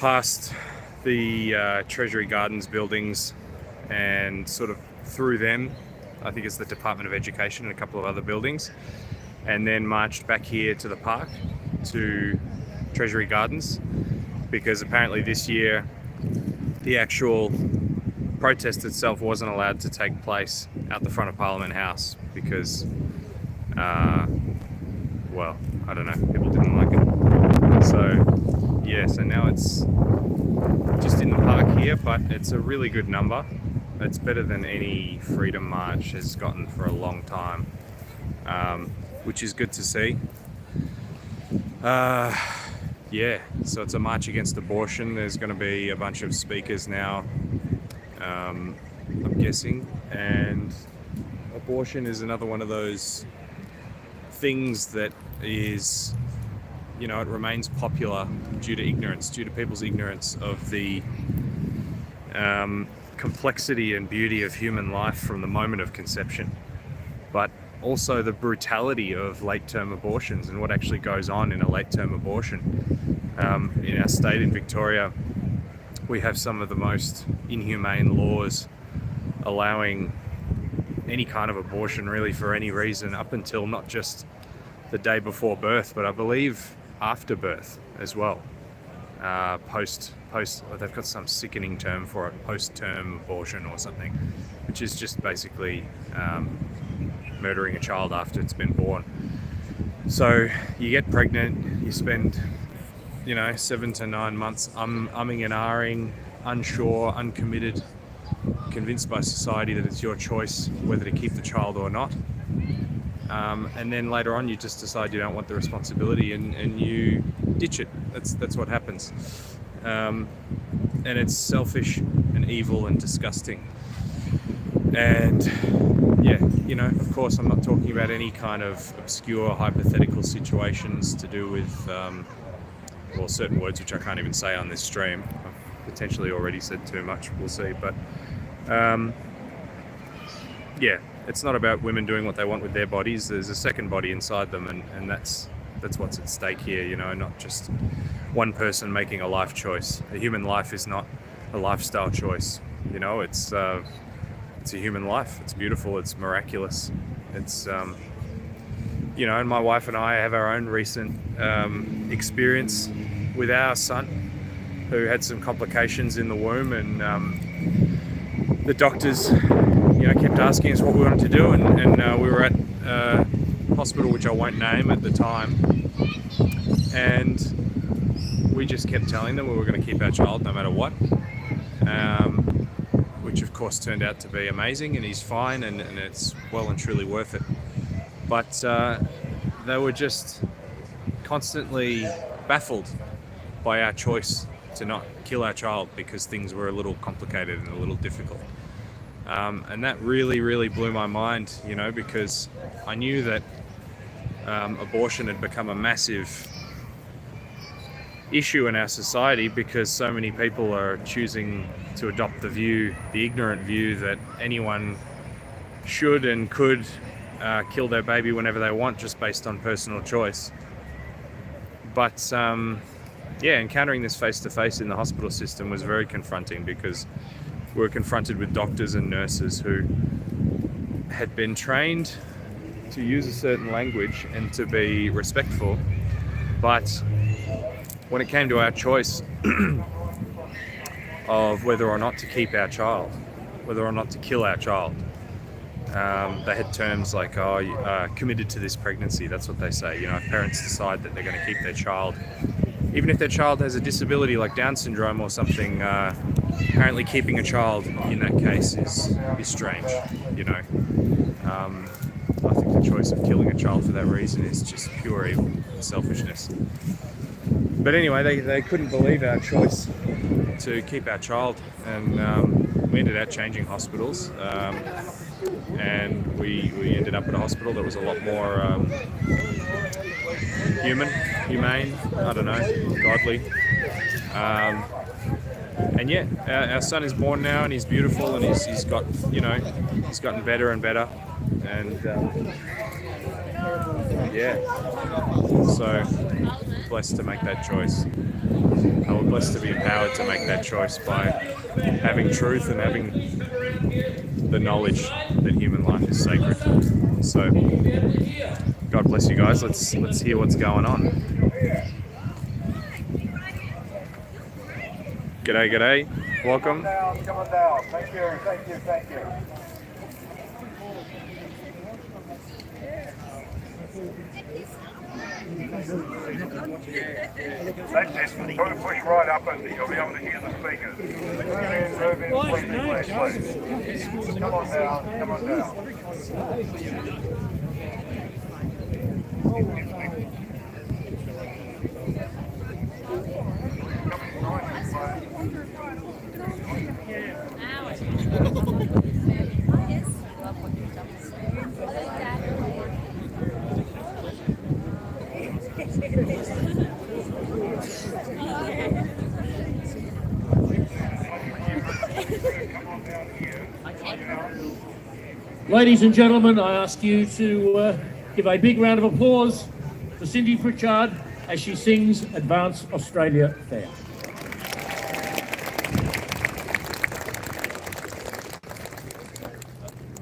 Past the Treasury Gardens buildings and sort of through them, I think it's the Department of Education and a couple of other buildings, and then marched back here to the park to Treasury Gardens, because apparently this year the actual protest itself wasn't allowed to take place out the front of Parliament House because, well, I don't know, people didn't like it. So yeah, so now it's just in the park here, but it's a really good number. It's better than any Freedom March has gotten for a long time, which is good to see. Yeah, so it's a march against abortion. There's going to be a bunch of speakers now, I'm guessing, and abortion is another one of those things that is, you know, it remains popular due to ignorance, due to people's ignorance of the complexity and beauty of human life from the moment of conception, but also the brutality of late-term abortions and what actually goes on in a late-term abortion. In our state, in Victoria, we have some of the most inhumane laws allowing any kind of abortion really for any reason up until not just the day before birth, but I believe after birth as well. Post, they've got some sickening term for it, post-term abortion or something, which is just basically murdering a child after it's been born. So you get pregnant, you spend, 7 to 9 months umming and ahhing, unsure, uncommitted, convinced by society that it's your choice whether to keep the child or not. And then later on you just decide you don't want the responsibility and you ditch it. That's what happens. And it's selfish and evil and disgusting. And yeah, of course I'm not talking about any kind of obscure hypothetical situations to do with, certain words which I can't even say on this stream. I've potentially already said too much, we'll see. But yeah, it's not about women doing what they want with their bodies. There's a second body inside them, and that's what's at stake here, not just one person making a life choice. A human life is not a lifestyle choice. It's a human life. It's beautiful, it's miraculous. It's and my wife and I have our own recent experience with our son, who had some complications in the womb, and the doctors kept asking us what we wanted to do, and we were at a hospital which I won't name at the time, and we just kept telling them we were going to keep our child no matter what, which of course turned out to be amazing, and he's fine, and it's well and truly worth it. But they were just constantly baffled by our choice to not kill our child because things were a little complicated and a little difficult. And that really, really blew my mind, because I knew that abortion had become a massive issue in our society because so many people are choosing to adopt the ignorant view that anyone should and could kill their baby whenever they want just based on personal choice. But encountering this face-to-face in the hospital system was very confronting because we were confronted with doctors and nurses who had been trained to use a certain language and to be respectful, but when it came to our choice of whether or not to keep our child, whether or not to kill our child, they had terms like, committed to this pregnancy. That's what they say. If parents decide that they're going to keep their child, even if their child has a disability like Down syndrome or something, apparently keeping a child in that case is strange. I think the choice of killing a child for that reason is just pure evil and selfishness. But anyway, they couldn't believe our choice to keep our child, and we ended up changing hospitals, and we ended up at a hospital that was a lot more humane, I don't know, godly. And yeah, our son is born now, and he's beautiful, and he's got, he's gotten better and better, and yeah, so blessed to make that choice. We're blessed to be empowered to make that choice by having truth and having the knowledge that human life is sacred. So, God bless you guys. Let's hear what's going on. G'day. Welcome. Come on down. Thank you. That's it. Try to push right up and you'll be able to hear the speakers. Move in, please. Come on down. Ladies and gentlemen, I ask you to give a big round of applause for Cindy Pritchard as she sings Advance Australia Fair.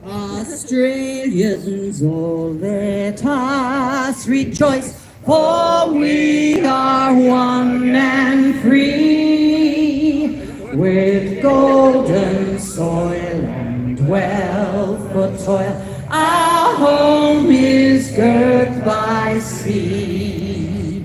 Australians, oh, let us rejoice, for we are one and free, with golden soil and wealth for toil. Our home is girt by sea.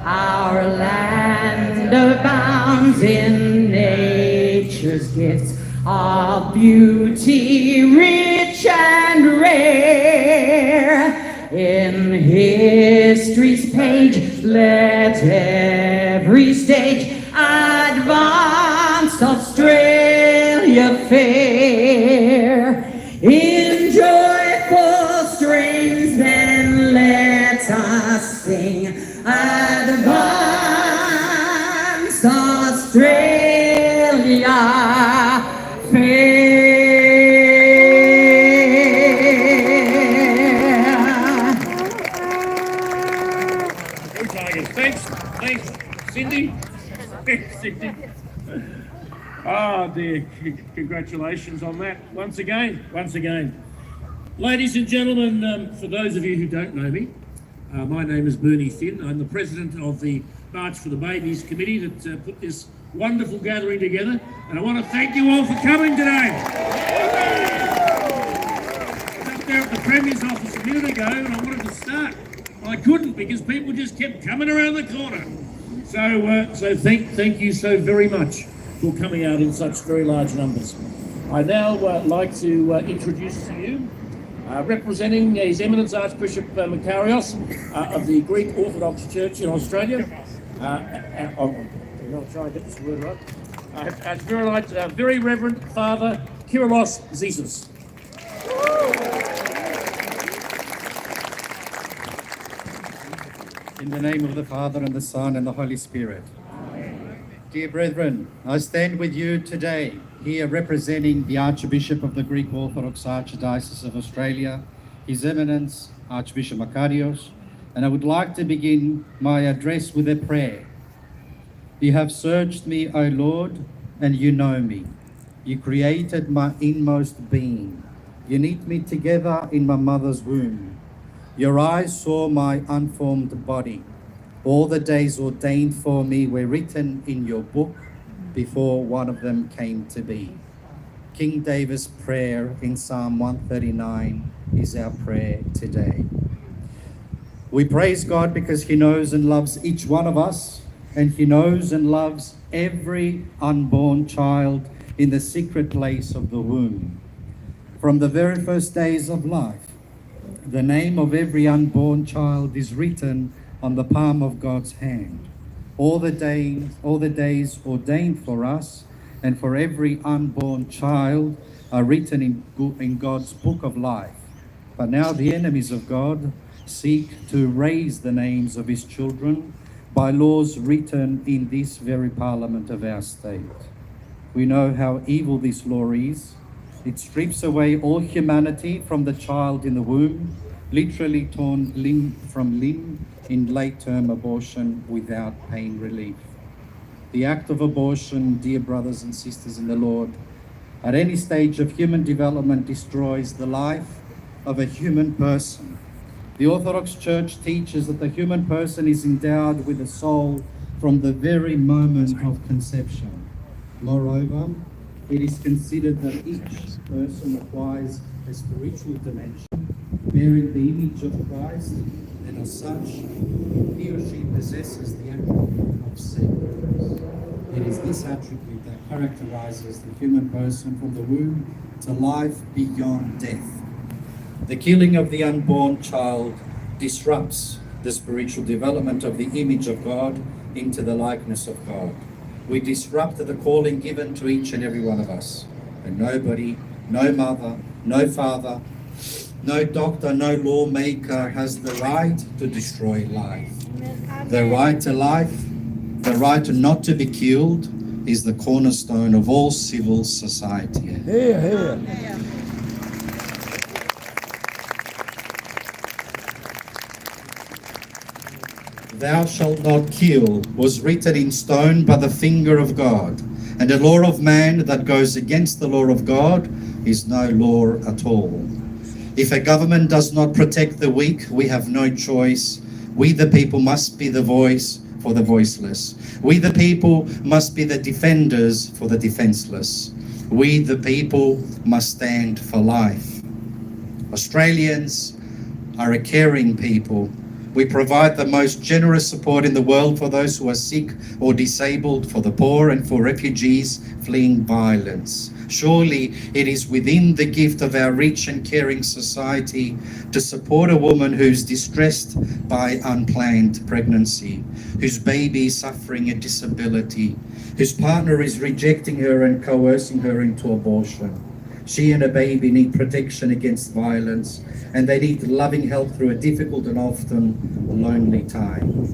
Our land abounds in nature's gifts, our beauty rich and rare. In history's page, let every stage advance Australia fair. In joyful strains, then let us sing Advance Australia Fair. Go Tigers. Thanks, Cindy. Cindy. Oh dear, congratulations on that once again. Ladies and gentlemen, for those of you who don't know me, my name is Bernie Finn. I'm the president of the March for the Babies committee that put this wonderful gathering together, and I want to thank you all for coming today. I was up there at the Premier's office a minute ago and I wanted to start. I couldn't because people just kept coming around the corner. So thank you so very much for coming out in such very large numbers. I now like to introduce to you, representing His Eminence Archbishop Makarios of the Greek Orthodox Church in Australia. I'll try and get this word right. Very Reverend Father Kyrillos Zizas. In the name of the Father, and the Son, and the Holy Spirit. Dear brethren, I stand with you today, here representing the Archbishop of the Greek Orthodox Archdiocese of Australia, His Eminence Archbishop Makarios, and I would like to begin my address with a prayer. You have searched me, O Lord, and you know me. You created my inmost being. You knit me together in my mother's womb. Your eyes saw my unformed body. All the days ordained for me were written in your book before one of them came to be. King David's prayer in Psalm 139 is our prayer today. We praise God because He knows and loves each one of us, and He knows and loves every unborn child in the secret place of the womb. From the very first days of life, the name of every unborn child is written on the palm of God's hand. All the days ordained for us and for every unborn child are written in God's book of life. But now the enemies of God seek to erase the names of His children by laws written in this very parliament of our state. We know how evil this law is. It strips away all humanity from the child in the womb, literally torn limb from limb in late-term abortion without pain relief. The act of abortion, dear brothers and sisters in the Lord, at any stage of human development destroys the life of a human person. The Orthodox Church teaches that the human person is endowed with a soul from the very moment of conception. Moreover, it is considered that each person acquires a spiritual dimension, bearing the image of Christ, and as such, he or she possesses the attribute of sacredness. It is this attribute that characterizes the human person from the womb to life beyond death. The killing of the unborn child disrupts the spiritual development of the image of God into the likeness of God. We disrupt the calling given to each and every one of us. And nobody, no mother, no father, no doctor, no lawmaker has the right to destroy life. The right to life, the right not to be killed, is the cornerstone of all civil society. Thou shalt not kill was written in stone by the finger of God, and the law of man that goes against the law of God is no law at all. If a government does not protect the weak, we have no choice. We the people must be the voice for the voiceless. We the people must be the defenders for the defenseless. We the people must stand for life. Australians are a caring people. We provide the most generous support in the world for those who are sick or disabled, for the poor and for refugees fleeing violence. Surely it is within the gift of our rich and caring society to support a woman who's distressed by unplanned pregnancy, whose baby is suffering a disability, whose partner is rejecting her and coercing her into abortion. She and her baby need protection against violence, and they need loving help through a difficult and often lonely time.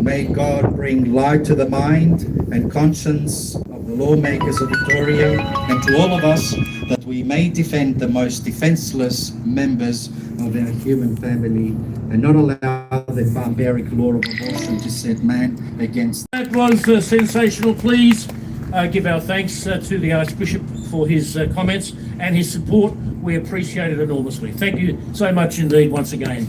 May God bring light to the mind and conscience of the lawmakers of Victoria and to all of us, that we may defend the most defenseless members of our human family and not allow the barbaric law of abortion to set man against. That was sensational. Please give our thanks to the Archbishop for his comments and his support. We appreciate it enormously. Thank you so much indeed once again.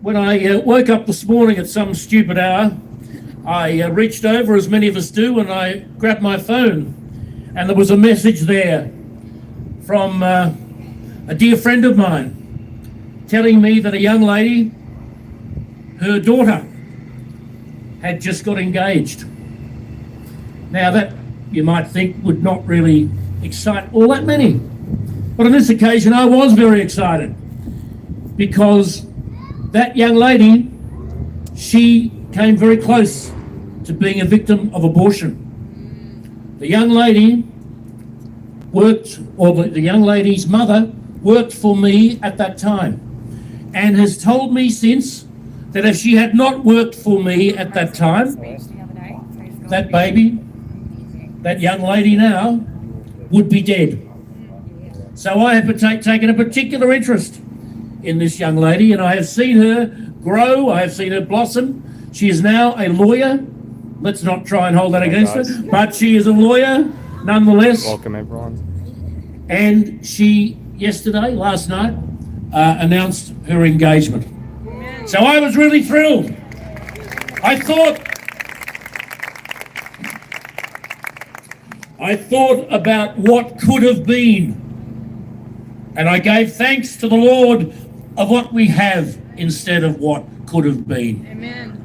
When I woke up this morning at some stupid hour, I reached over, as many of us do, and I grabbed my phone, and there was a message there from a dear friend of mine telling me that a young lady, her daughter, had just got engaged. Now that, you might think, would not really excite all that many. But on this occasion I was very excited, because that young lady, she came very close to being a victim of abortion. The young lady worked, or the young lady's mother worked for me at that time, and has told me since that if she had not worked for me at that time, that baby, that young lady now, would be dead. So I have taken a particular interest in this young lady, and I have seen her grow, I have seen her blossom. She is now a lawyer. Let's not try and hold that against her, but she is a lawyer nonetheless. Welcome, everyone. And she, last night, announced her engagement. So I was really thrilled. I thought about what could have been, and I gave thanks to the Lord of what we have instead of what could have been. Amen.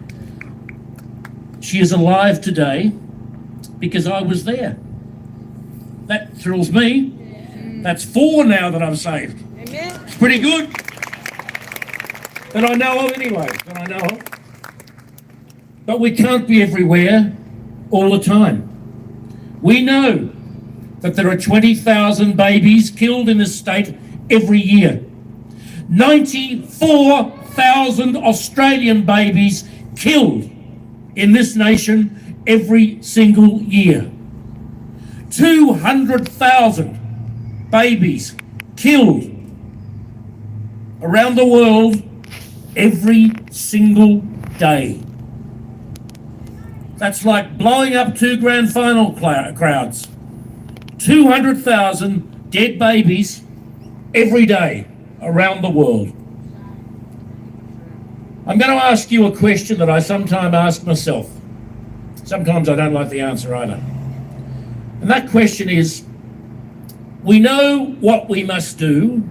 She is alive today because I was there. That thrills me. That's 4 now that I've saved. Amen. It's pretty good. That I know of anyway, But we can't be everywhere all the time. We know that there are 20,000 babies killed in this state every year. 94,000 Australian babies killed in this nation every single year. 200,000 babies killed around the world every single day. That's like blowing up 2 grand final crowds. 200,000 dead babies every day around the world. I'm going to ask you a question that I sometimes ask myself. Sometimes I don't like the answer either. And that question is, we know what we must do,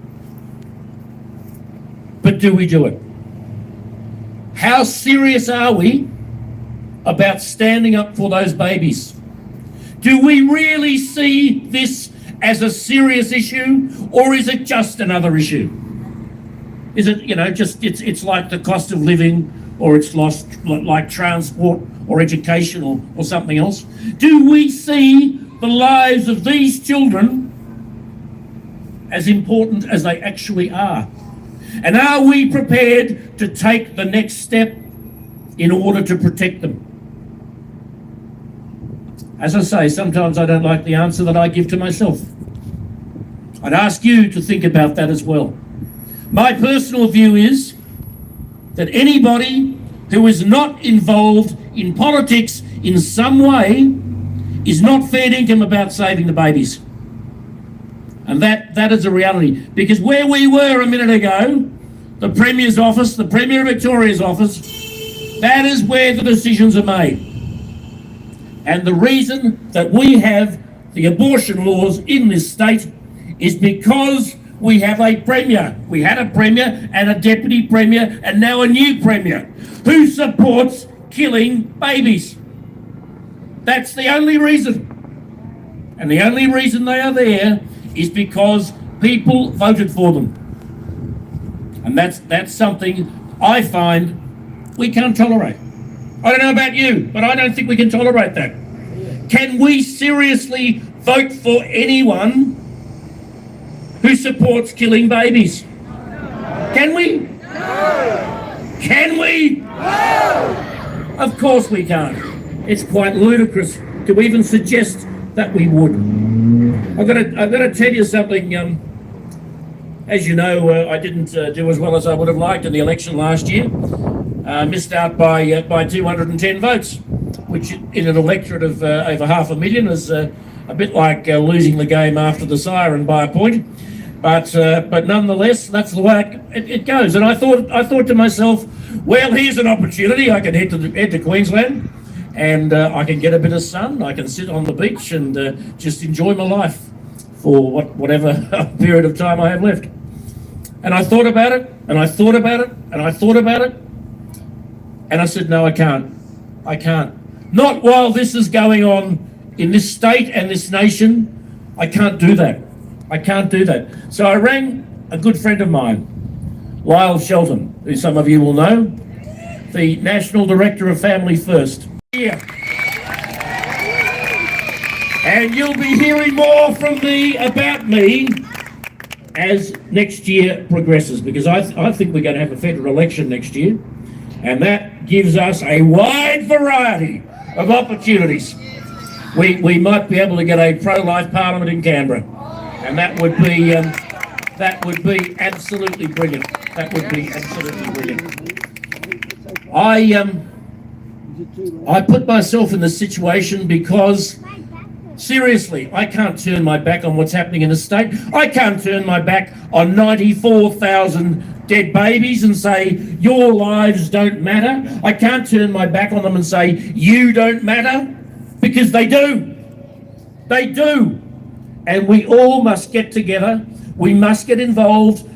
but do we do it? How serious are we about standing up for those babies? Do we really see this as a serious issue, or is it just another issue? Is it, it's like the cost of living, or it's like transport or education or something else? Do we see the lives of these children as important as they actually are? And are we prepared to take the next step in order to protect them? As I say, sometimes I don't like the answer that I give to myself. I'd ask you to think about that as well. My personal view is that anybody who is not involved in politics in some way is not fair dinkum about saving the babies. And that is a reality. Because where we were a minute ago, the Premier's office, the Premier of Victoria's office, that is where the decisions are made. And the reason that we have the abortion laws in this state is because we have a Premier. We had a Premier and a Deputy Premier and now a new Premier who supports killing babies. That's the only reason. And the only reason they are there is because people voted for them. And that's something I find we can't tolerate. I don't know about you, but I don't think we can tolerate that. Can we seriously vote for anyone who supports killing babies? Can we? No. Can we? No. Of course we can't. It's quite ludicrous to even suggest that we would. I've got to tell you something. As you know, I didn't do as well as I would have liked in the election last year. Missed out by 210 votes, which in an electorate of over 500,000 is a bit like losing the game after the siren by a point. But nonetheless, that's the way it goes. And I thought to myself, well, here's an opportunity. I can head to Queensland, and I can get a bit of sun. I can sit on the beach and just enjoy my life for whatever period of time I have left. And I thought about it, and I thought about it, and I thought about it, and I said, no, I can't. I can't. Not while this is going on in this state and this nation. I can't do that. I can't do that. So I rang a good friend of mine, Lyle Shelton, who some of you will know, the National Director of Family First. Here. And you'll be hearing more from me about me as next year progresses, because I think we're going to have a federal election next year, and that gives us a wide variety of opportunities. We might be able to get a pro-life parliament in Canberra, and that would be absolutely brilliant. That would be absolutely brilliant. I put myself in this situation because, seriously, I can't turn my back on what's happening in the state. I can't turn my back on 94,000 dead babies and say, your lives don't matter. I can't turn my back on them and say, you don't matter, because they do. They do. And we all must get together. We must get involved.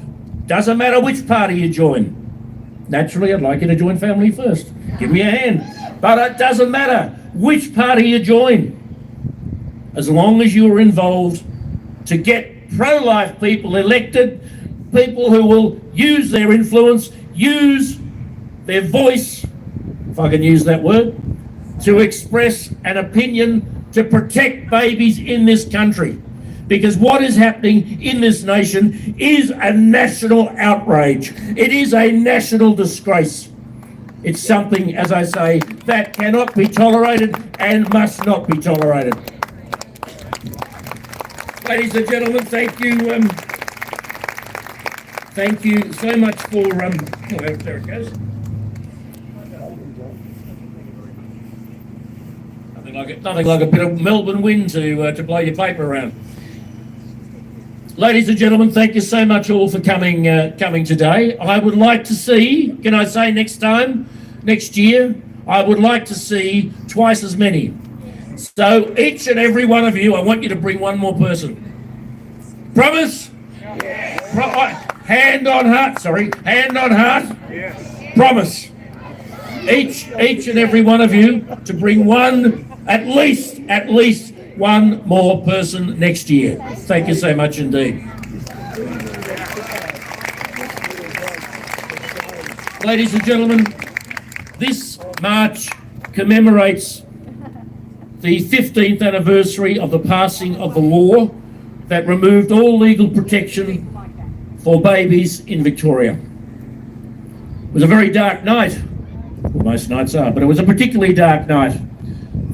Doesn't matter which party you join. Naturally, I'd like you to join Family First. Give me a hand. But it doesn't matter which party you join. As long as you are involved to get pro-life people elected, people who will use their influence, use their voice, if I can use that word, to express an opinion to protect babies in this country. Because what is happening in this nation is a national outrage. It is a national disgrace. It's something, as I say, that cannot be tolerated and must not be tolerated. Ladies and gentlemen, thank Thank you so much for, oh, there it goes. Nothing like a bit of Melbourne wind to blow your paper around. Ladies and gentlemen, thank you so much all for coming today. I would like to see, can I say next year, I would like to see twice as many. So each and every one of you, I want you to bring one more person. Promise? Hand on heart. Yes. Promise. Each and every one of you to bring one, at least one more person next year. Thank you so much indeed. Ladies and gentlemen, this march commemorates the 15th anniversary of the passing of the law that removed all legal protection for babies in Victoria. It was a very dark night. Well, most nights are, but it was a particularly dark night.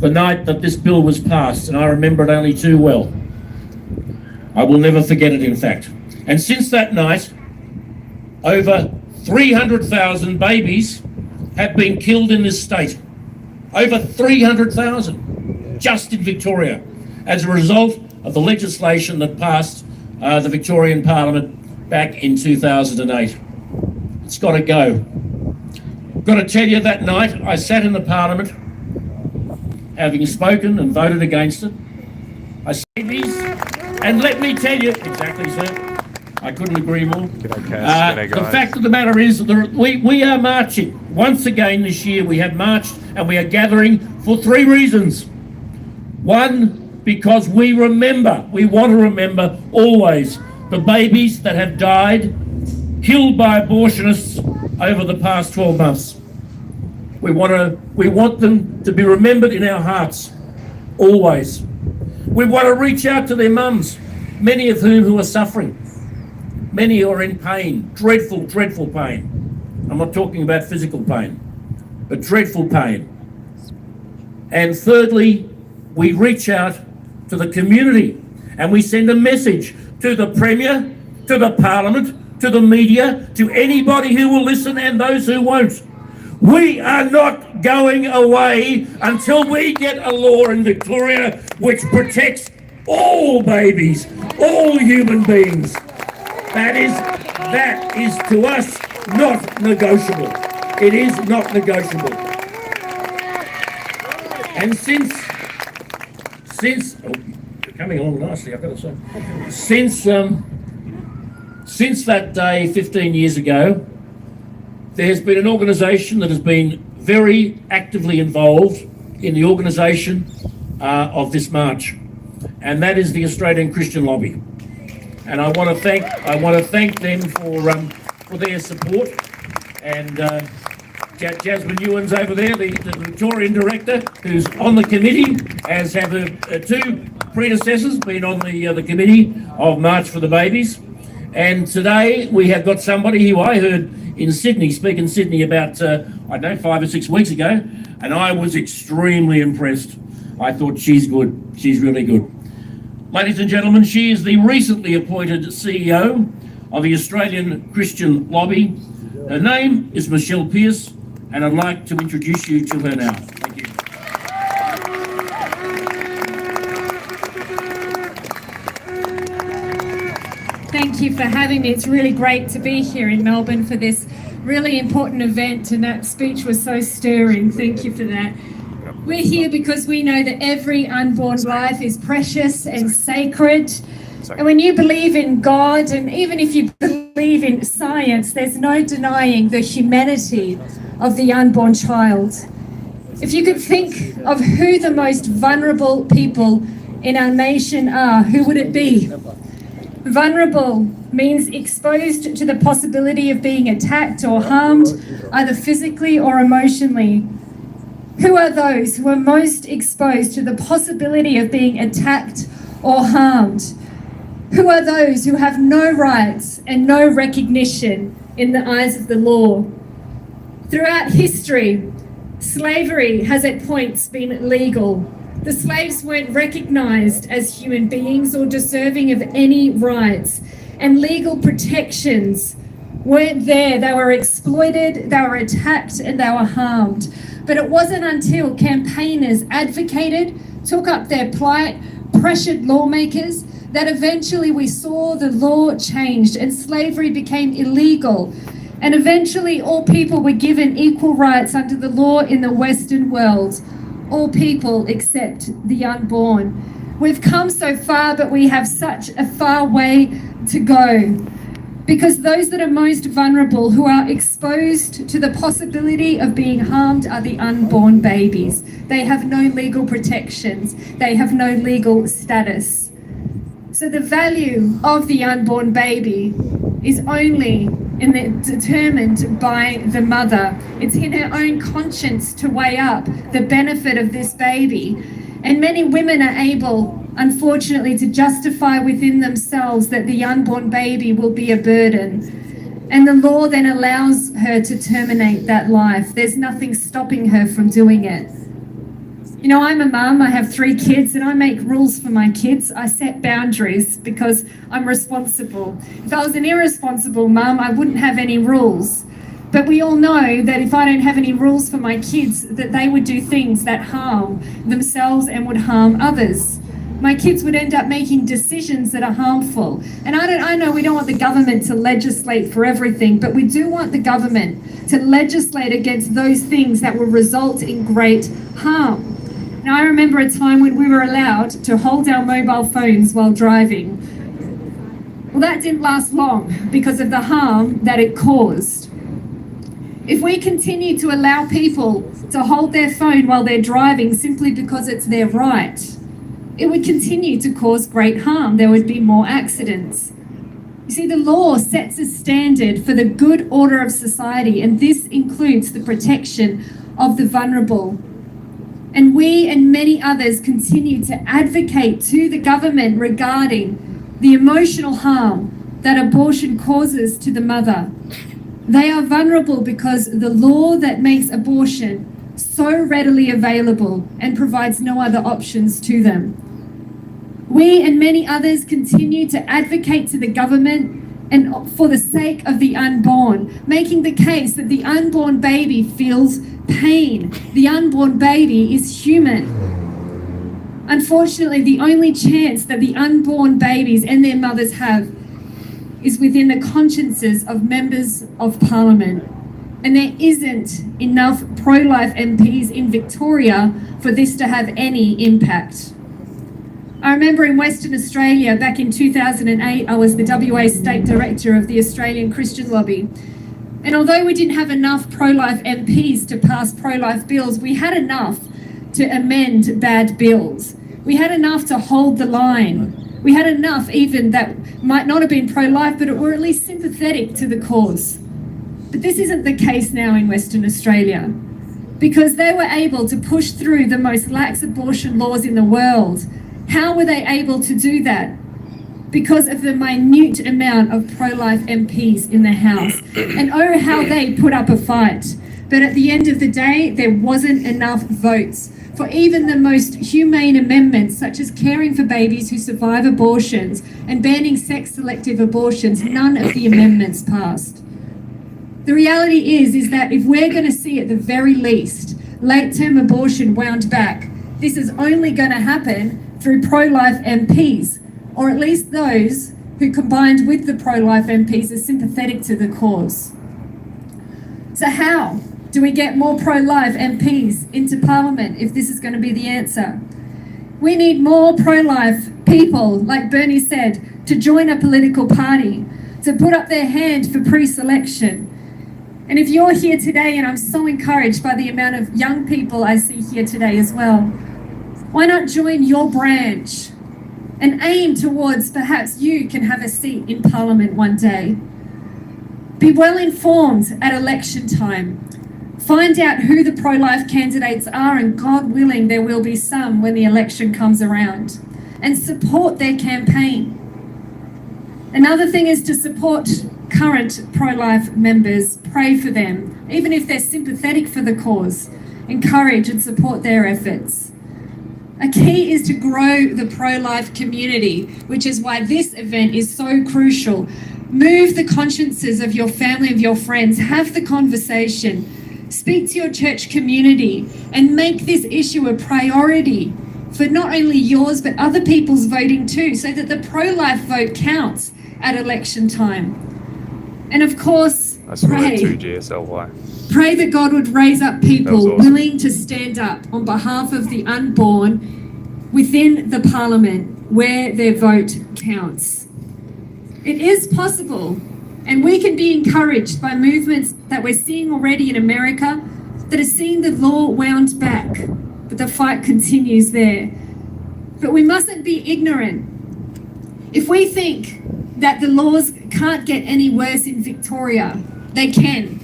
The night that this bill was passed, and I remember it only too well. I will never forget it, in fact. And since that night, over 300,000 babies have been killed in this state. Over 300,000 just in Victoria as a result of the legislation that passed the Victorian Parliament back in 2008. It's got to go. Got to tell you, that night I sat in the Parliament, having spoken and voted against it. I said these, and let me tell you, exactly, sir, I couldn't agree more. G'day, Cass. G'day, The guys. fact of the matter is that we are marching. Once again this year we have marched and we are gathering for three reasons. One, because we want to remember always the babies that have died, killed by abortionists over the past 12 months. We want them to be remembered in our hearts, always. We want to reach out to their mums, many of whom are suffering. Many are in pain, dreadful, dreadful pain. I'm not talking about physical pain, but dreadful pain. And thirdly, we reach out to the community and we send a message to the Premier, to the Parliament, to the media, to anybody who will listen and those who won't. We are not going away until we get a law in Victoria which protects all babies, all human beings. That is to us not negotiable. It is not negotiable. And since coming along nicely, I've got to say, since that day 15 years ago, there has been an organisation that has been very actively involved in the organisation of this march, and that is the Australian Christian Lobby. And I want to thank them for their support. And Jasmine Ewan's over there, the Victorian director, who's on the committee, as have her two predecessors been on the committee of March for the Babies. And today we have got somebody who I heard in Sydney, speak in Sydney about, 5 or 6 weeks ago, and I was extremely impressed. I thought she's good. She's really good. Ladies and gentlemen, she is the recently appointed CEO of the Australian Christian Lobby. Her name is Michelle Pearce, and I'd like to introduce you to her now. Thank you. Thank you for having me. It's really great to be here in Melbourne for this really important event, and that speech was so stirring. Thank you for that. We're here because we know that every unborn life is precious and sacred. And when you believe in God, and even if you believe in science, there's no denying the humanity of the unborn child. If you could think of who the most vulnerable people in our nation are, who would it be? Vulnerable means exposed to the possibility of being attacked or harmed, either physically or emotionally. Who are those who are most exposed to the possibility of being attacked or harmed? Who are those who have no rights and no recognition in the eyes of the law? Throughout history, slavery has at points been legal. The slaves weren't recognised as human beings or deserving of any rights, and legal protections weren't there. They were exploited, they were attacked, and they were harmed. But it wasn't until campaigners advocated, took up their plight, pressured lawmakers, that eventually we saw the law changed and slavery became illegal. And eventually all people were given equal rights under the law in the Western world. All people except the unborn. We've come so far, but we have such a far way to go. Because those that are most vulnerable, who are exposed to the possibility of being harmed, are the unborn babies. They have no legal protections. They have no legal status. So the value of the unborn baby is only determined by the mother. It's in her own conscience to weigh up the benefit of this baby. And many women are able, unfortunately, to justify within themselves that the unborn baby will be a burden. And the law then allows her to terminate that life. There's nothing stopping her from doing it. You know, I'm a mum, I have 3 kids, and I make rules for my kids. I set boundaries because I'm responsible. If I was an irresponsible mum, I wouldn't have any rules. But we all know that if I don't have any rules for my kids, that they would do things that harm themselves and would harm others. My kids would end up making decisions that are harmful. And I know we don't want the government to legislate for everything, but we do want the government to legislate against those things that will result in great harm. Now, I remember a time when we were allowed to hold our mobile phones while driving. Well, that didn't last long because of the harm that it caused. If we continue to allow people to hold their phone while they're driving simply because it's their right, it would continue to cause great harm. There would be more accidents. You see, the law sets a standard for the good order of society, and this includes the protection of the vulnerable. And we and many others continue to advocate to the government regarding the emotional harm that abortion causes to the mother. They are vulnerable because the law that makes abortion so readily available and provides no other options to them. We and many others continue to advocate to the government and for the sake of the unborn, making the case that the unborn baby feels pain. The unborn baby is human. Unfortunately, the only chance that the unborn babies and their mothers have is within the consciences of members of parliament. And there isn't enough pro-life MPs in Victoria for this to have any impact. I remember in Western Australia back in 2008, I was the WA State Director of the Australian Christian Lobby. And although we didn't have enough pro-life MPs to pass pro-life bills, we had enough to amend bad bills. We had enough to hold the line. We had enough even that might not have been pro-life, but were at least sympathetic to the cause. But this isn't the case now in Western Australia, because they were able to push through the most lax abortion laws in the world. How were they able to do that? Because of the minute amount of pro-life MPs in the House. And oh, how they put up a fight. But at the end of the day, there wasn't enough votes for even the most humane amendments, such as caring for babies who survive abortions and banning sex-selective abortions. None of the amendments passed. The reality is that if we're going to see at the very least late-term abortion wound back, this is only going to happen through pro-life MPs, or at least those who, combined with the pro-life MPs, are sympathetic to the cause. So how do we get more pro-life MPs into Parliament if this is going to be the answer? We need more pro-life people, like Bernie said, to join a political party, to put up their hand for pre-selection. And if you're here today, and I'm so encouraged by the amount of young people I see here today as well, why not join your branch and aim towards perhaps you can have a seat in Parliament one day? Be well informed at election time. Find out who the pro-life candidates are, and God willing, there will be some when the election comes around, and support their campaign. Another thing is to support current pro-life members. Pray for them, even if they're sympathetic for the cause. Encourage and support their efforts. A key is to grow the pro-life community, which is why this event is so crucial. Move the consciences of your family, of your friends. Have the conversation. Speak to your church community and make this issue a priority for not only yours, but other people's voting too, so that the pro-life vote counts at election time. And of course, I saw that pray. too, GSLY. Pray that God would raise up people That was awesome. willing to stand up on behalf of the unborn within the parliament where their vote counts. It is possible, and we can be encouraged by movements that we're seeing already in America that are seeing the law wound back, but the fight continues there. But we mustn't be ignorant. If we think that the laws can't get any worse in Victoria, they can.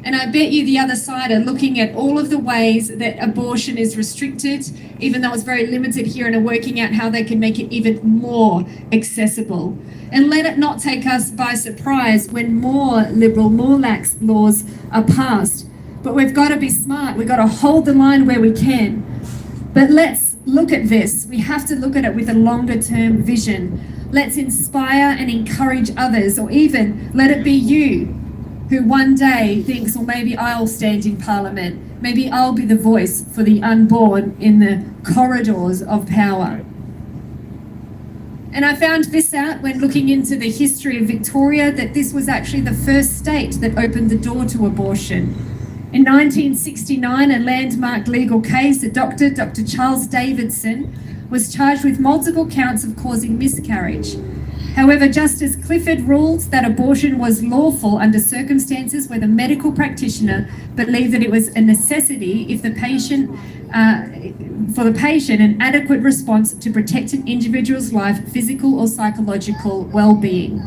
And I bet you the other side are looking at all of the ways that abortion is restricted, even though it's very limited here, and are working out how they can make it even more accessible. And let it not take us by surprise when more liberal, more lax laws are passed. But we've got to be smart. We've got to hold the line where we can. But let's look at this. We have to look at it with a longer term vision. Let's inspire and encourage others, or even let it be you who one day thinks, well, maybe I'll stand in Parliament. Maybe I'll be the voice for the unborn in the corridors of power. And I found this out when looking into the history of Victoria, that this was actually the first state that opened the door to abortion. In 1969, a landmark legal case, a doctor, Dr. Charles Davidson, was charged with multiple counts of causing miscarriage. However, Justice Clifford ruled that abortion was lawful under circumstances where the medical practitioner believed that it was a necessity if the patient, for the patient, an adequate response to protect an individual's life, physical or psychological well-being.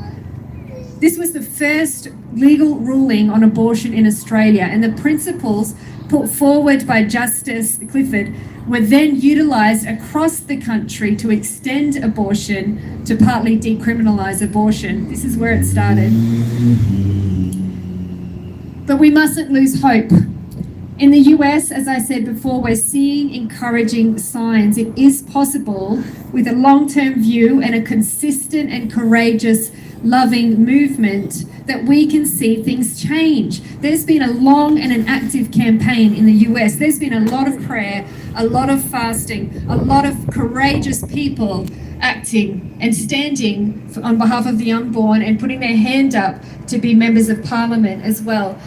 This was the first legal ruling on abortion in Australia, and the principles put forward by Justice Clifford were then utilised across the country to extend abortion, to partly decriminalise abortion. This is where it started. But we mustn't lose hope. In the US, as I said before, we're seeing encouraging signs. It is possible, with a long-term view and a consistent and courageous, loving movement, that we can see things change. There's been a long and an active campaign in the US. There's been a lot of prayer, a lot of fasting, a lot of courageous people acting and standing on behalf of the unborn and putting their hand up to be members of Parliament as well.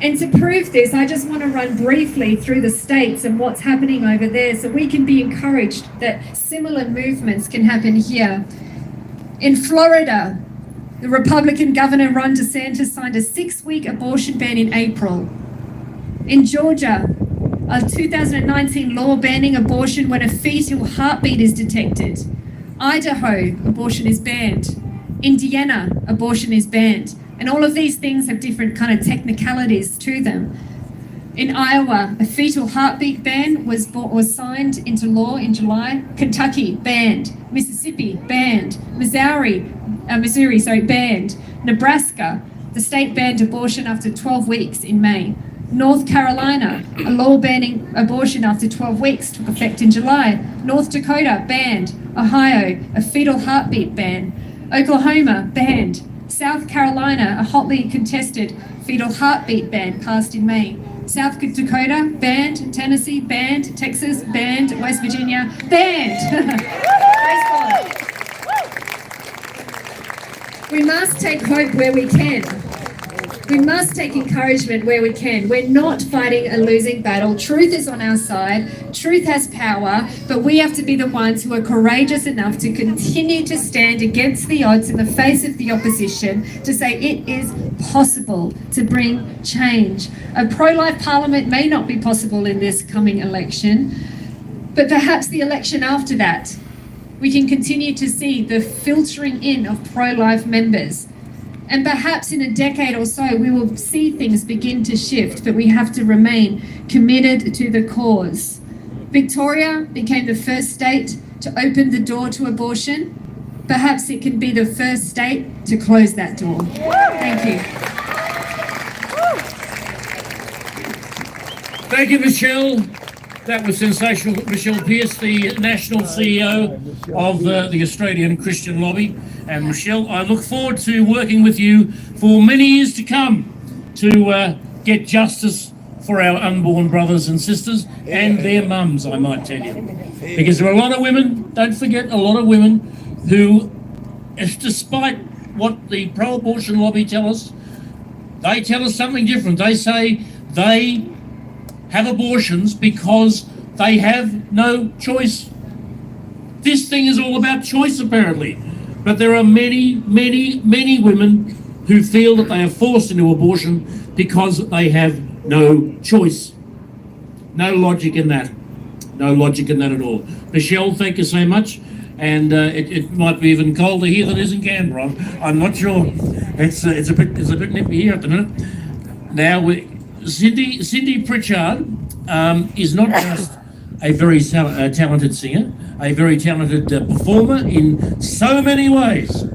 And to prove this, I just want to run briefly through the states and what's happening over there, so we can be encouraged that similar movements can happen here. In Florida, the Republican Governor Ron DeSantis signed a 6-week abortion ban in April. In Georgia, a 2019 law banning abortion when a fetal heartbeat is detected. Idaho, abortion is banned. Indiana, abortion is banned. And all of these things have different kind of technicalities to them. In Iowa, a fetal heartbeat ban was signed into law in July. Kentucky, banned. Mississippi, banned. Missouri, banned. Nebraska, the state banned abortion after 12 weeks in May. North Carolina, a law banning abortion after 12 weeks took effect in July. North Dakota, banned. Ohio, a fetal heartbeat ban. Oklahoma, banned. South Carolina, a hotly contested fetal heartbeat ban passed in May. South Dakota, banned. Tennessee, banned. Texas, banned. West Virginia, banned. We must take hope where we can. We must take encouragement where we can. We're not fighting a losing battle. Truth is on our side. Truth has power, but we have to be the ones who are courageous enough to continue to stand against the odds in the face of the opposition, to say it is possible to bring change. A pro-life parliament may not be possible in this coming election, but perhaps the election after that, we can continue to see the filtering in of pro-life members. And perhaps in a decade or so, we will see things begin to shift, but we have to remain committed to the cause. Victoria became the first state to open the door to abortion. Perhaps it can be the first state to close that door. Thank you. Thank you, Michelle. That was sensational. Michelle Pearce, the National CEO of the Australian Christian Lobby. And Michelle, I look forward to working with you for many years to come to get justice for our unborn brothers and sisters and their mums, I might tell you. Because there are a lot of women, don't forget, a lot of women who, despite what the pro-abortion lobby tell us, they tell us something different. They say they have abortions because they have no choice. This thing is all about choice, apparently. But there are many, many, many women who feel that they are forced into abortion because they have no choice. No logic in that. No logic in that at all. Michelle, thank you so much. And it might be even colder here than it is in Canberra. I'm not sure. It's a bit nippy here at the minute. Now, Cindy Pritchard is not just a very talented singer, a very talented performer in so many ways.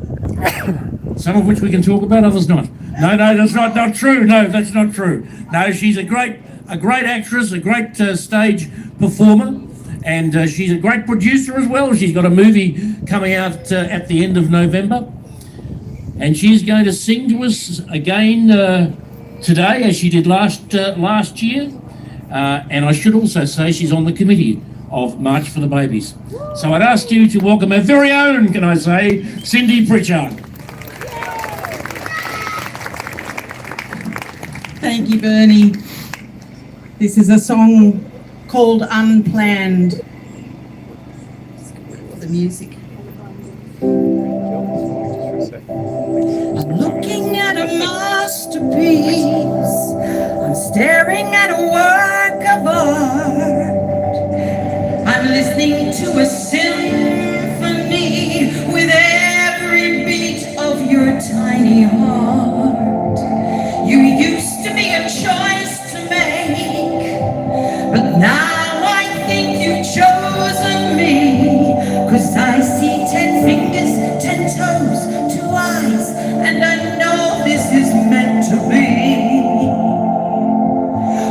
Some of which we can talk about, others not. No, that's not true. No, that's not true. No, she's a great actress, a great stage performer, and she's a great producer as well. She's got a movie coming out at the end of November, and she's going to sing to us again today, as she did last year. And I should also say she's on the committee of March for the Babies. So I'd ask you to welcome our very own, can I say, Cindy Pritchard. Thank you, Bernie. This is a song called Unplanned. The music. I'm looking at a masterpiece. I'm staring at a work of art. I'm listening to a symphony with every beat of your tiny heart. You used to be a choice to make, but now I think you've chosen me. 'Cause I see 10 fingers, 10 toes, 2 eyes, and I know this is meant to be.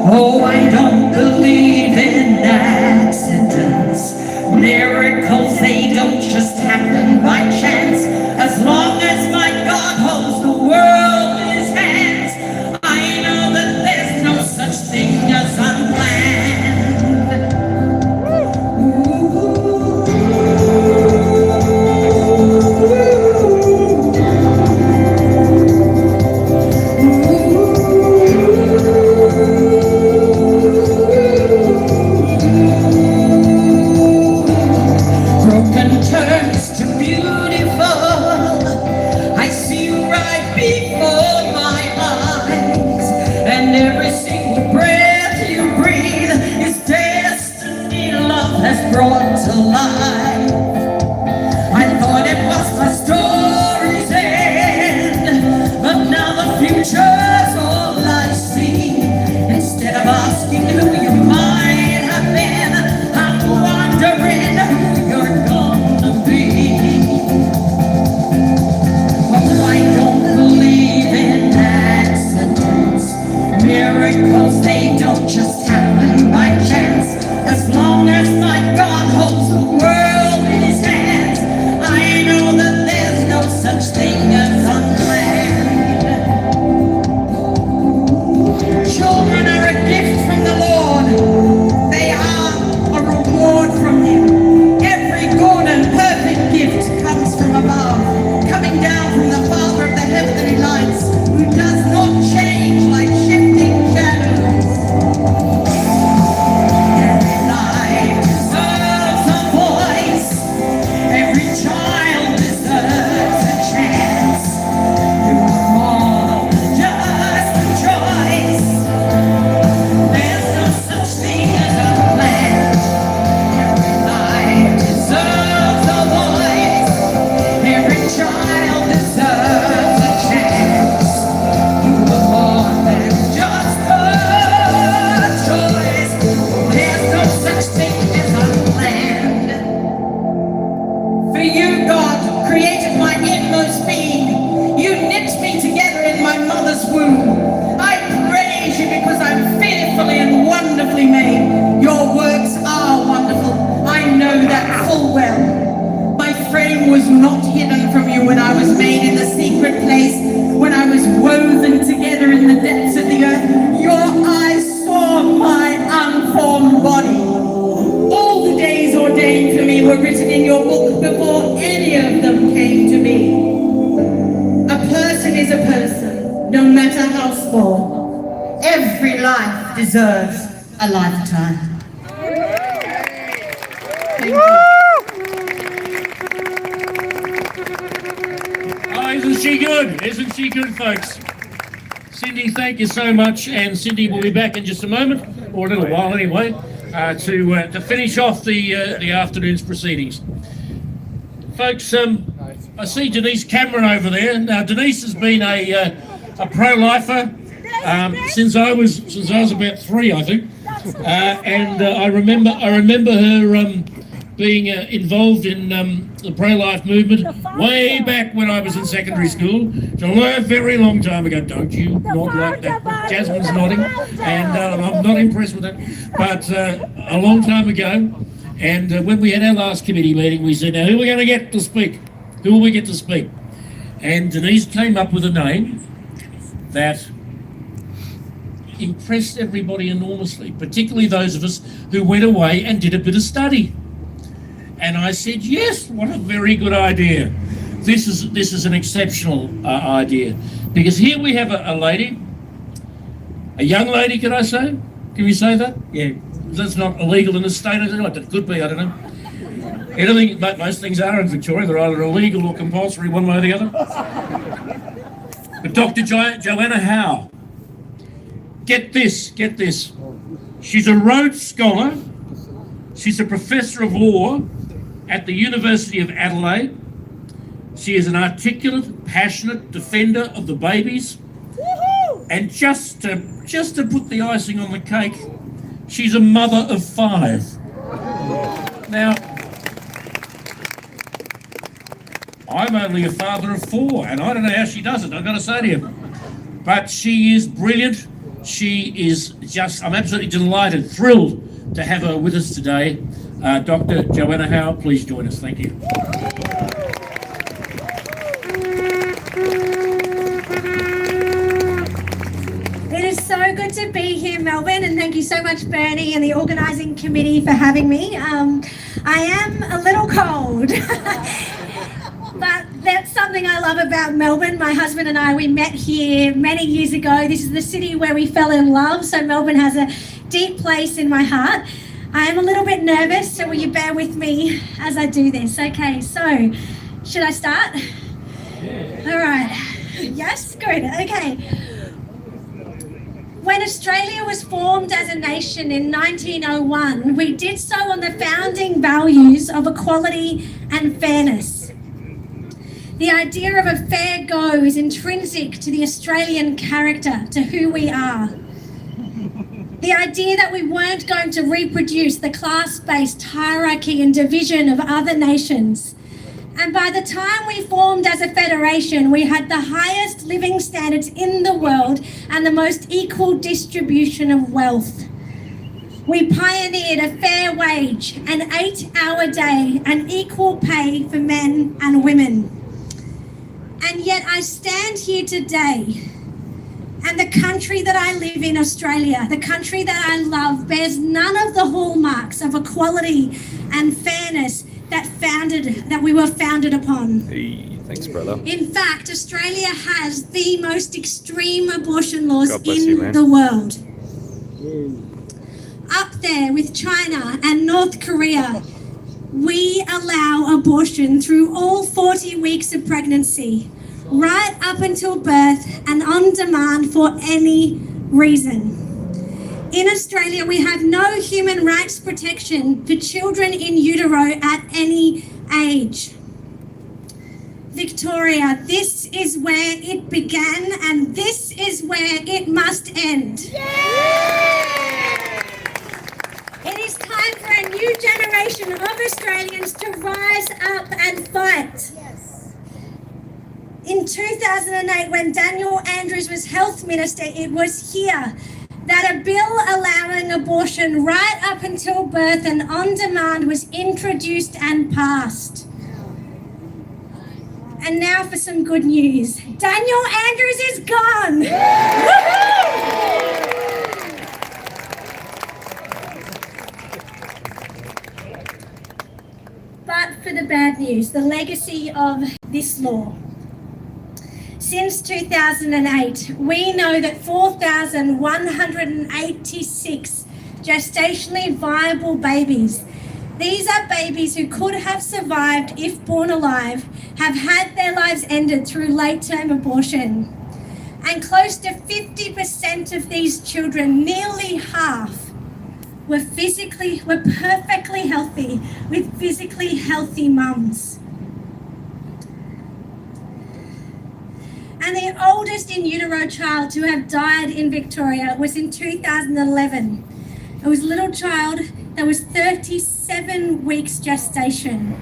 Oh, I don't believe in accidents. Miracles, they don't just happen by chance. As long as my God holds the world in his hands, I know that there's no such thing as unplanned. Broken turns to beautiful. I see you right before my eyes, and every single breath you breathe is destiny love has brought to life. I thought it was my story's end, but now the future's all I see. Instead of asking who you might have been, I'm wondering who you're gonna be. Oh, I don't believe in accidents. Miracles, they don't just happen by chance. As long as my God holds the world life deserves a lifetime. Oh, isn't she good? Isn't she good, folks? Cindy, thank you so much. And Cindy will be back in just a moment, or a little while anyway, to finish off the afternoon's proceedings. Folks, I see Denise Cameron over there. Now, Denise has been a pro-lifer since I was about 3, I think. And I remember her being involved in the pro-life movement way back when I was in secondary school. So a very long time ago. Don't you nod like that? Jasmine's nodding, and I'm not impressed with that. But a long time ago, and when we had our last committee meeting, we said, now who are we going to get to speak? Who will we get to speak? And Denise came up with a name that impressed everybody enormously, particularly those of us who went away and did a bit of study. And I said, yes, what a very good idea. This is an exceptional idea. Because here we have a lady, a young lady, can I say? Can we say that? Yeah. That's not illegal in the state, is it? It could be, I don't know. Anything, most things are in Victoria. They're either illegal or compulsory, one way or the other. But Dr. Joanna Howe, get this. She's a Rhodes Scholar. She's a Professor of Law at the University of Adelaide. She is an articulate, passionate defender of the babies. And just to put the icing on the cake, she's a mother of 5. Now, I'm only a father of 4, and I don't know how she does it, I've got to say to you. But she is brilliant. She is just, I'm absolutely delighted, thrilled to have her with us today. Dr. Joanna Howe, please join us. Thank you. It is so good to be here, Melbourne, and thank you so much, Bernie, and the organising committee for having me. I am a little cold, but that's something I love about Melbourne. My husband and I, we met here many years ago. This is the city where we fell in love, so Melbourne has a deep place in my heart. I am a little bit nervous, so will you bear with me as I do this? Okay, so should I start? All right. Yes, good. Okay. When Australia was formed as a nation in 1901, we did so on the founding values of equality and fairness. The idea of a fair go is intrinsic to the Australian character, to who we are. The idea that we weren't going to reproduce the class-based hierarchy and division of other nations. And by the time we formed as a federation, we had the highest living standards in the world and the most equal distribution of wealth. We pioneered a fair wage, an 8-hour day, and equal pay for men and women. And yet I stand here today, and the country that I live in, Australia, the country that I love, bears none of the hallmarks of equality and fairness that we were founded upon. Hey, thanks, brother. In fact, Australia has the most extreme abortion laws God bless in you, man. the world. Up there with China and North Korea, we allow abortion through all 40 weeks of pregnancy, right up until birth and on demand for any reason. In Australia, we have no human rights protection for children in utero at any age. Victoria, this is where it began and this is where it must end. It is time for a new generation of Australians to rise up and fight. In 2008, when Daniel Andrews was Health Minister, it was here that a bill allowing abortion right up until birth and on demand was introduced and passed. And now for some good news. Daniel Andrews is gone! But for the bad news, the legacy of this law. since 2008, we know that 4,186 gestationally viable babies, these are babies who could have survived if born alive, have had their lives ended through late-term abortion. And close to 50% of these children, nearly half, were perfectly healthy with physically healthy mums. And the oldest in utero child to have died in Victoria was in 2011. It was a little child that was 37 weeks gestation,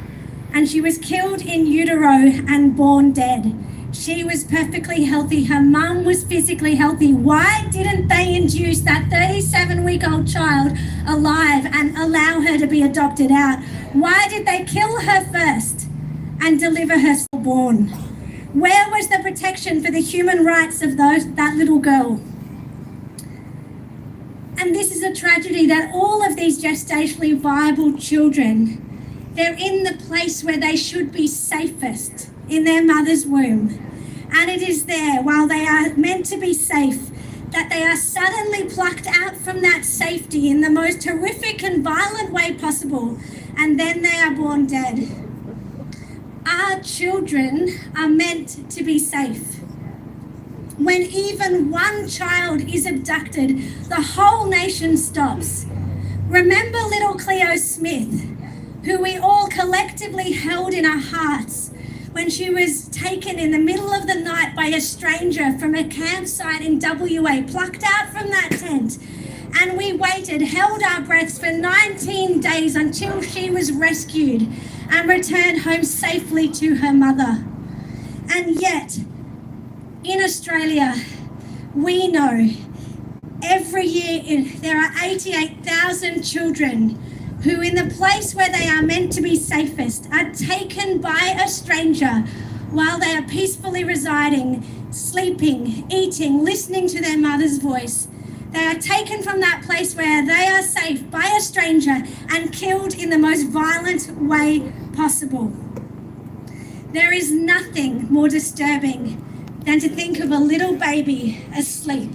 and she was killed in utero and born dead. She was perfectly healthy. Her mum was physically healthy. Why didn't they induce that 37-week-old child alive and allow her to be adopted out? Why did they kill her first and deliver her stillborn? Where was the protection for the human rights of that little girl? And this is a tragedy that all of these gestationally viable children, they're in the place where they should be safest, in their mother's womb. And it is there, while they are meant to be safe, that they are suddenly plucked out from that safety in the most horrific and violent way possible, and then they are born dead. Our children are meant to be safe. When even one child is abducted, the whole nation stops. Remember little Cleo Smith, who we all collectively held in our hearts when she was taken in the middle of the night by a stranger from a campsite in WA, plucked out from that tent. And we waited, held our breaths for 19 days until she was rescued and returned home safely to her mother. And yet, in Australia, we know every year there are 88,000 children who, in the place where they are meant to be safest, are taken by a stranger while they are peacefully residing, sleeping, eating, listening to their mother's voice. They are taken from that place where they are safe by a stranger and killed in the most violent way possible. There is nothing more disturbing than to think of a little baby asleep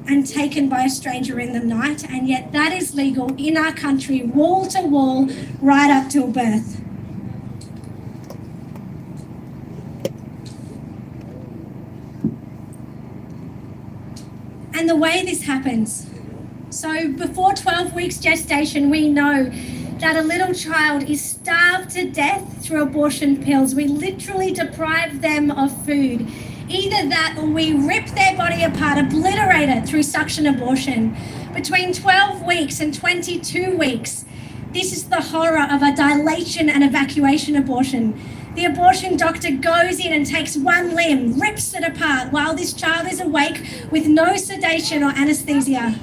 and taken by a stranger in the night, and yet that is legal in our country, wall to wall, right up till birth. And the way this happens, so before 12 weeks gestation, we know that a little child is starved to death through abortion pills. We literally deprive them of food. Either that or we rip their body apart, obliterate it through suction abortion. Between 12 weeks and 22 weeks, this is the horror of a dilation and evacuation abortion. The abortion doctor goes in and takes one limb, rips it apart while this child is awake with no sedation or anesthesia.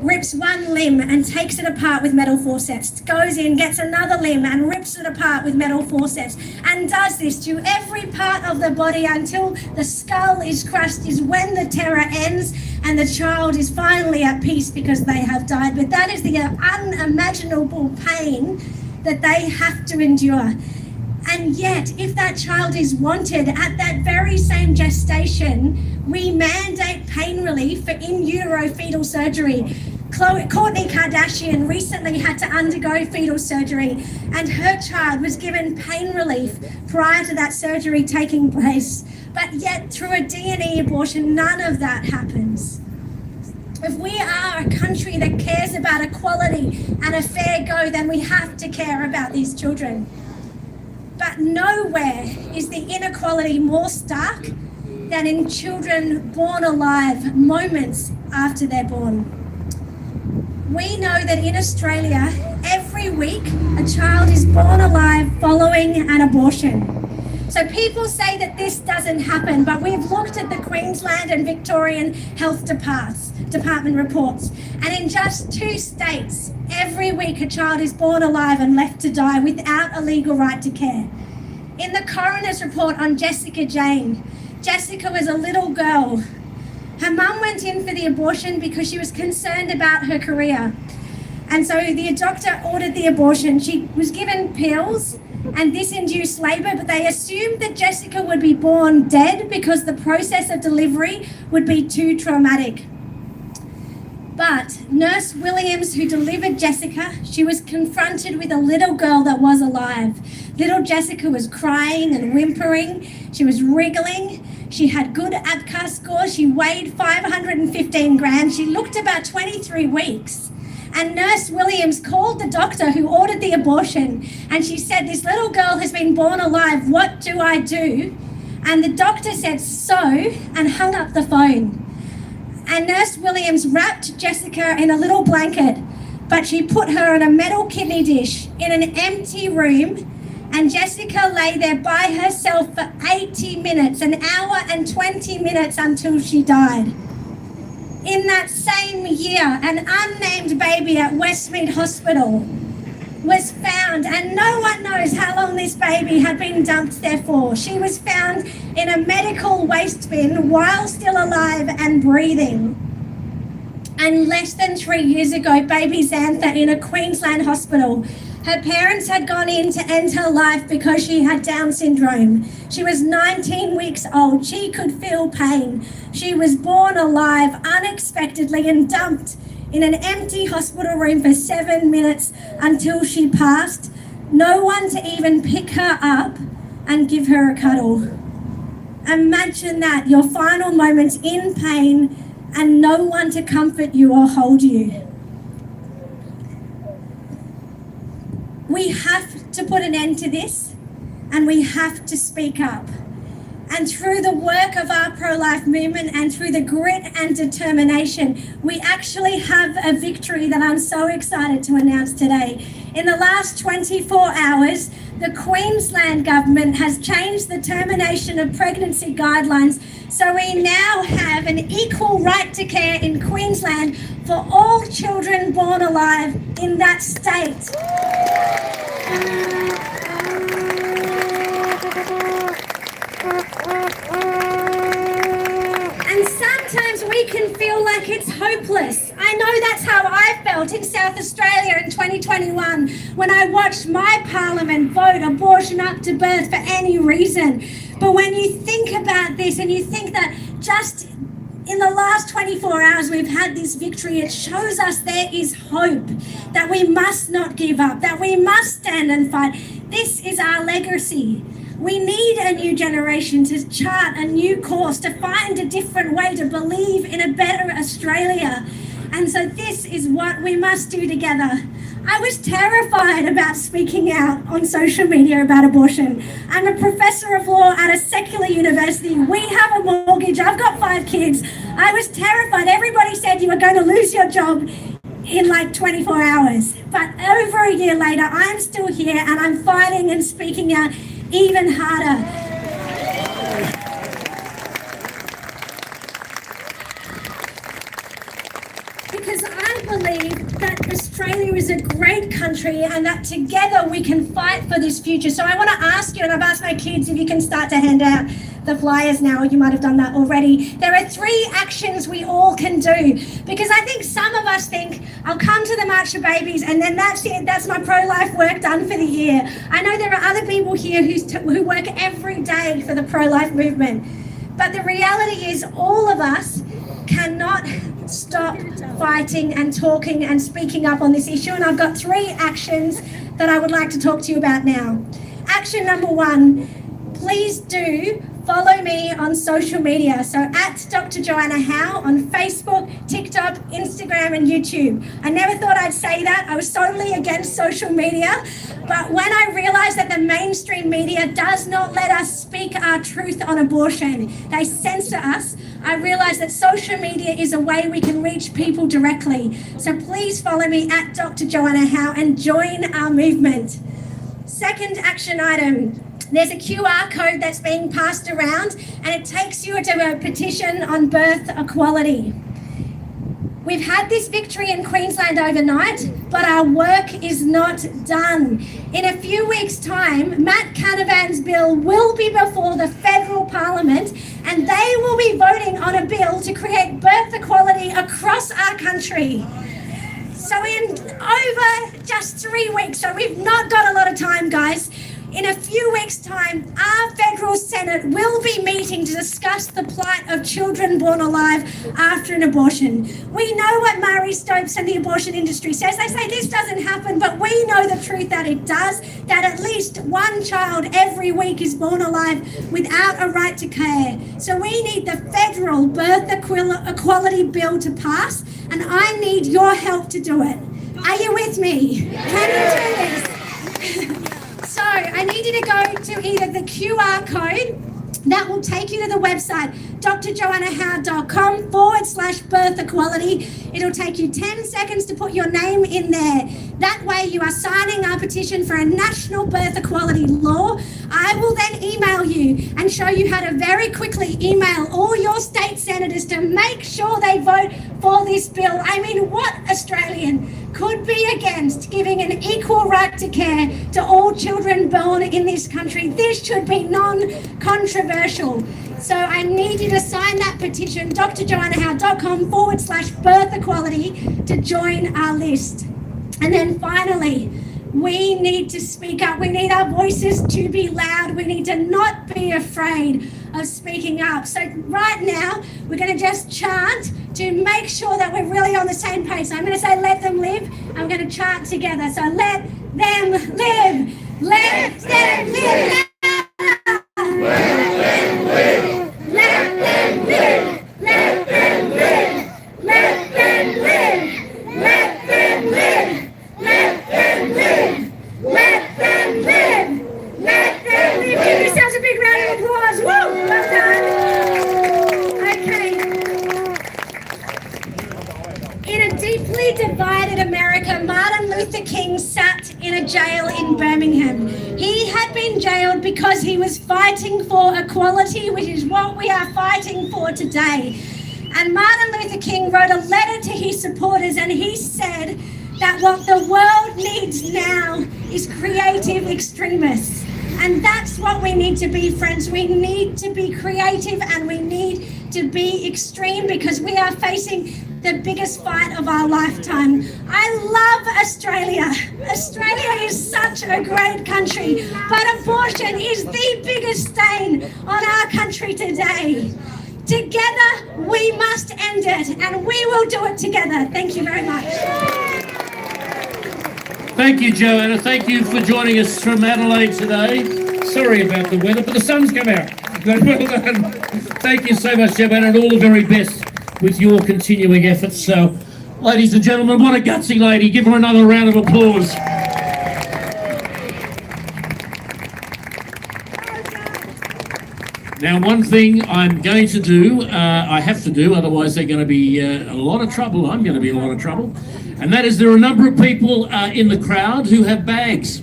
Rips one limb and takes it apart with metal forceps, goes in, gets another limb and rips it apart with metal forceps, and does this to every part of the body until the skull is crushed, is when the terror ends and the child is finally at peace because they have died. But that is the unimaginable pain that they have to endure. And yet, if that child is wanted at that very same gestation, we mandate pain relief for in utero fetal surgery. Kourtney Kardashian recently had to undergo fetal surgery, and her child was given pain relief prior to that surgery taking place. But yet, through a D&E abortion, none of that happens. If we are a country that cares about equality and a fair go, then we have to care about these children. But nowhere is the inequality more stark than in children born alive moments after they're born. We know that in Australia, every week, a child is born alive following an abortion. So people say that this doesn't happen, but we've looked at the Queensland and Victorian Health Department reports, and in just 2 states, every week a child is born alive and left to die without a legal right to care. In the coroner's report on Jessica Jane, Jessica was a little girl. Her mum went in for the abortion because she was concerned about her career. And so the doctor ordered the abortion. She was given pills and this induced labour, but they assumed that Jessica would be born dead because the process of delivery would be too traumatic. But Nurse Williams, who delivered Jessica, she was confronted with a little girl that was alive. Little Jessica was crying and whimpering. She was wriggling. She had good APCAR scores. She weighed 515 grams. She looked about 23 weeks. And Nurse Williams called the doctor who ordered the abortion, and she said, "This little girl has been born alive. What do I do?" And the doctor said, "Sew," and hung up the phone. And Nurse Williams wrapped Jessica in a little blanket, but she put her on a metal kidney dish in an empty room, and Jessica lay there by herself for 80 minutes, an hour and 20 minutes until she died. In that same year, an unnamed baby at Westmead Hospital was found, and no one knows how long this baby had been dumped there for. She was found in a medical waste bin while still alive and breathing. And less than 3 years ago, baby Xantha in a Queensland hospital, her parents had gone in to end her life because she had Down syndrome. She was 19 weeks old. She could feel pain. She was born alive unexpectedly and dumped in an empty hospital room for 7 minutes until she passed. No one to even pick her up and give her a cuddle. Imagine that, your final moments in pain and no one to comfort you or hold you. We have to put an end to this, and we have to speak up. And through the work of our pro-life movement and through the grit and determination, we actually have a victory that I'm so excited to announce today. In the last 24 hours, the Queensland government has changed the termination of pregnancy guidelines, so we now have an equal right to care in Queensland for all children born alive in that state. And sometimes we can feel like it's hopeless. I know that's how I felt in South Australia in 2021 when I watched my parliament vote abortion up to birth for any reason. But when you think about this and you think that just in the last 24 hours we've had this victory, it shows us there is hope, that we must not give up, that we must stand and fight. This is our legacy. We need a new generation to chart a new course, to find a different way, to believe in a better Australia. And so this is what we must do together. I was terrified about speaking out on social media about abortion. I'm a professor of law at a secular university. We have a mortgage. I've got 5 kids. I was terrified. Everybody said you were going to lose your job in like 24 hours. But over a year later, I'm still here and I'm fighting and speaking out even harder. Because I believe that Australia is a great country and that together we can fight for this future. So I want to ask you, and I've asked my kids if you can start to hand out the flyers now, or you might have done that already. There are 3 actions we all can do, because I think some of us think, I'll come to the March for Babies and then that's it, that's my pro-life work done for the year. I know there are other people here who work every day for the pro-life movement, but the reality is all of us cannot stop fighting and talking and speaking up on this issue. And I've got 3 actions that I would like to talk to you about now. Action number 1, please do follow me on social media. So at Dr. Joanna Howe on Facebook, TikTok, Instagram and YouTube. I never thought I'd say that. I was totally against social media. But when I realized that the mainstream media does not let us speak our truth on abortion, they censor us, I realized that social media is a way we can reach people directly. So please follow me at Dr. Joanna Howe and join our movement. Second action item. There's a QR code that's being passed around and it takes you to a petition on birth equality. We've had this victory in Queensland overnight, but our work is not done. In a few weeks' time, Matt Canavan's bill will be before the federal parliament and they will be voting on a bill to create birth equality across our country. So in over just 3 weeks, so we've not got a lot of time, guys, In a few weeks' time, our federal Senate will be meeting to discuss the plight of children born alive after an abortion. We know what Marie Stopes and the abortion industry says. They say this doesn't happen, but we know the truth that it does, that at least one child every week is born alive without a right to care. So we need the federal birth equality bill to pass, and I need your help to do it. Are you with me? Can you do this? So I need you to go to either the QR code that will take you to the website drjoannahowe.com/birth equality. It'll take you 10 seconds to put your name in there. That way you are signing our petition for a national birth equality law. I will then email you and show you how to very quickly email all your state senators to make sure they vote for this bill. I mean, what Australian could be against giving an equal right to care to all children born in this country? This should be non-controversial. So I need you to sign that petition, drjoannahowe.com/birth equality, to join our list. And then finally, we need to speak up. We need our voices to be loud. We need to not be afraid of speaking up. So right now, we're going to just chant to make sure that we're really on the same page. So I'm going to say, let them live, and we're going to chant together. So let them live. Let them live. Let them live. Let them live. Let them live. Let them live. Let them live. Let them live. Let them live. Let them live. Give yourselves a big round of applause. Woo! Well done. Okay. In a deeply divided America, Martin Luther King sat in a jail in Birmingham. He had been jailed because he was fighting for equality, which is what we are fighting for today. And Martin Luther King wrote a letter to his supporters, and he said that what the world needs now is creative extremists. And that's what we need to be, friends. We need to be creative, and we need to be extreme, because we are facing the biggest fight of our lifetime. I love Australia. Australia is such a great country, but abortion is the biggest stain on our country today. Together, we must end it, and we will do it together. Thank you very much. Thank you, Joanna. Thank you for joining us from Adelaide today. Sorry about the weather, but the sun's come out. Well done. Thank you so much, Joanna, and all the very best with your continuing efforts. So, ladies and gentlemen, what a gutsy lady. Give her another round of applause. Now, one thing I'm going to do, I have to do, otherwise they're going to be a lot of trouble. I'm going to be in a lot of trouble. And that is, there are a number of people in the crowd who have bags,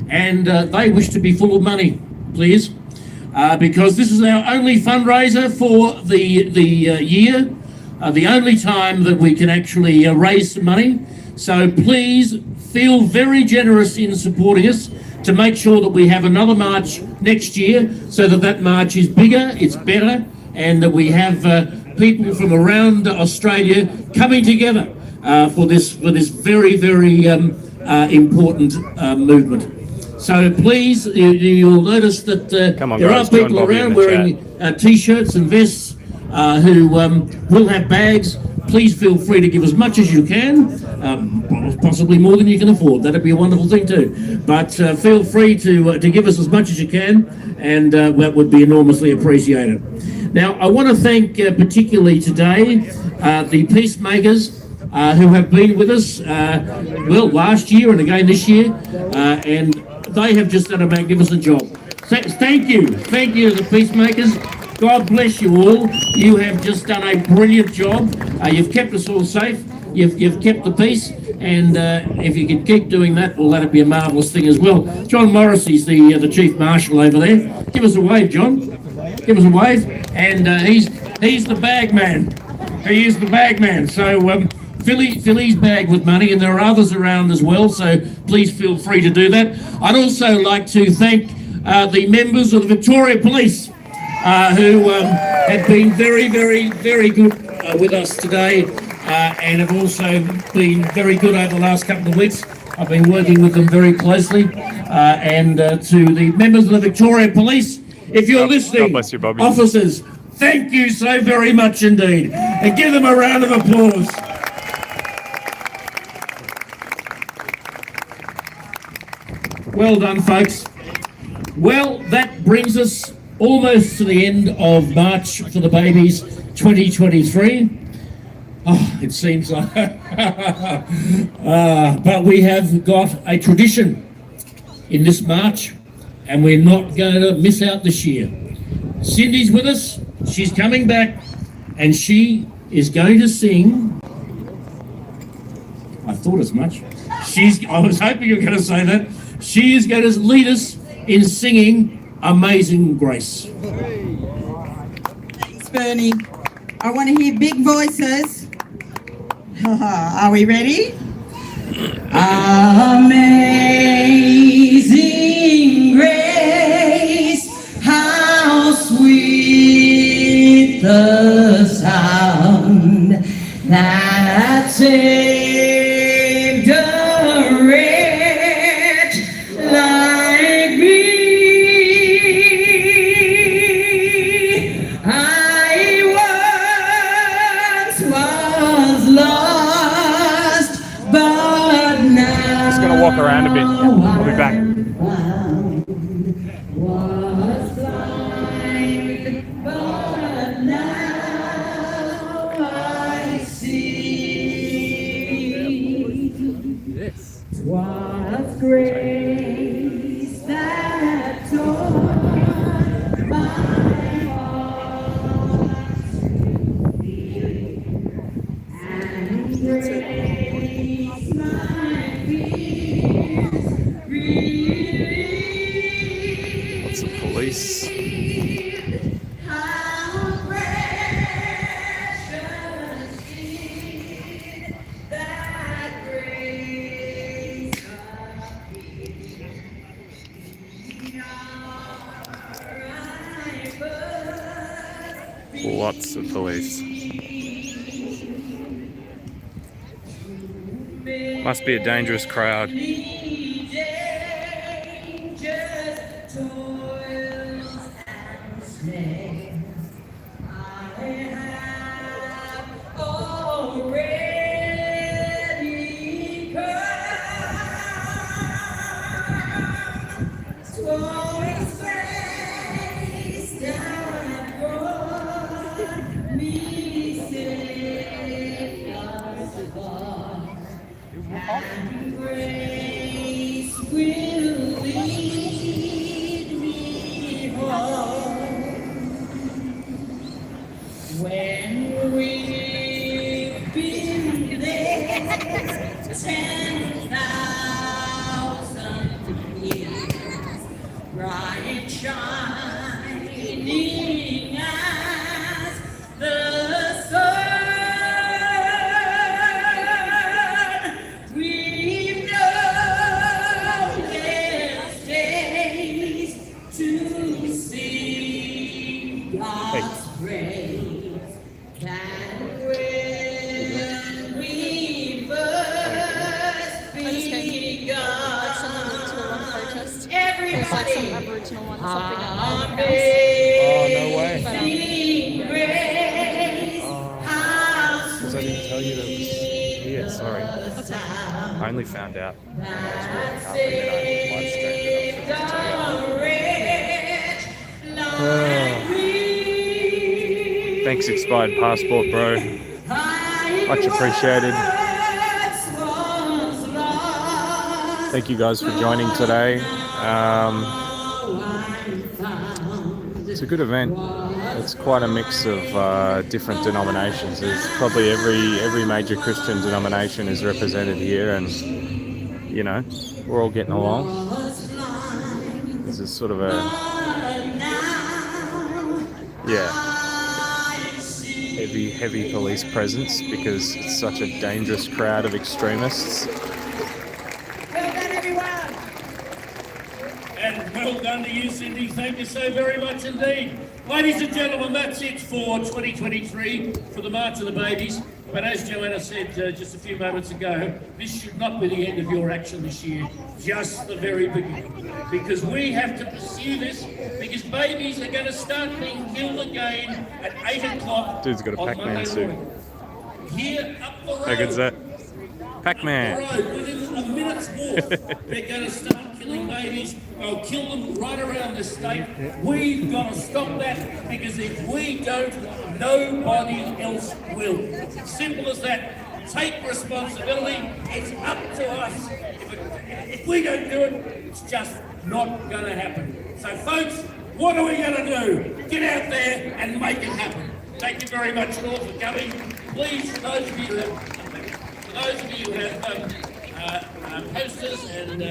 and they wish to be full of money, please, because this is our only fundraiser for the year, the only time that we can actually raise some money. So please feel very generous in supporting us to make sure that we have another march next year, so that that march is bigger, it's better, and that we have people from around Australia coming together for this very, very important movement. So please, you'll notice that Come on, there guys, are join people Bobby in around the wearing t-shirts and vests who will have bags. Please feel free to give as much as you can, possibly more than you can afford. That'd be a wonderful thing too. But feel free to give us as much as you can, and that would be enormously appreciated. Now, I want to thank particularly today the peacemakers who have been with us, last year and again this year, and they have just done a magnificent job. Thank you to the peacemakers. God bless you all. You have just done a brilliant job. You've kept us all safe. You've kept the peace, and if you can keep doing that, well, that'd be a marvellous thing as well. John Morrissey's the Chief Marshal over there. Give us a wave, John. Give us a wave. And he's the bag man. He is the bag man. So fill his bag with money, and there are others around as well, so please feel free to do that. I'd also like to thank the members of the Victoria Police who have been very, very, very good with us today, and have also been very good over the last couple of weeks. I've been working with them very closely. And to the members of the Victoria Police, if you're listening, God bless you, Bobby. officers, thank you so very much indeed. And give them a round of applause. Well done, folks. Well, that brings us almost to the end of March for the Babies 2023. Oh, it seems like... but we have got a tradition in this March, and we're not going to miss out this year. Cindy's with us. She's coming back, and she is going to sing... I thought as much. I was hoping you were going to say that. She is going to lead us in singing Amazing Grace. Thanks, Bernie. I want to hear big voices. Are we ready? Amazing grace, how sweet the sound that saved a wretch like me. I once was lost, but now Just gonna walk around a bit. I'll be back. was blind, but now I see. Was grace that taught my heart to beat, and grace my fears relieved. Lots of police. How precious is that grace Lots of police. Must be a dangerous crowd. Grace will lead me home when we've been there 10,000 years, bright shining as the sun. Aboriginal one, something like that. Oh, no way. Because I didn't tell you that it was here, sorry. I only found out when I was walking up and then I live streamed it. I forgot to tell you. Thanks, expired passport, bro. Much appreciated. Thank you guys for joining today. It's a good event. It's quite a mix of different denominations. There's probably every major Christian denomination is represented here, and you know, we're all getting along. This is sort of a heavy police presence because it's such a dangerous crowd of extremists. And well done to you, Cindy. Thank you so very much indeed. Ladies and gentlemen, that's it for 2023 for the March of the Babies. But as Joanna said just a few moments ago, this should not be the end of your action this year, just the very beginning. Because we have to pursue this, because babies are going to start being killed again at 8 o'clock. Dude's got a on Pac-Man Monday suit. morning. Here up the road. How good's that? Pac-Man. Road, within a minute's walk, they're going to start killing babies. They'll kill them right around the state. We've got to stop that, because if we don't, nobody else will. Simple as that. Take responsibility. It's up to us. If we don't do it, it's just not going to happen. So, folks, what are we going to do? Get out there and make it happen. Thank you very much all for coming. Please, for those of you who have posters and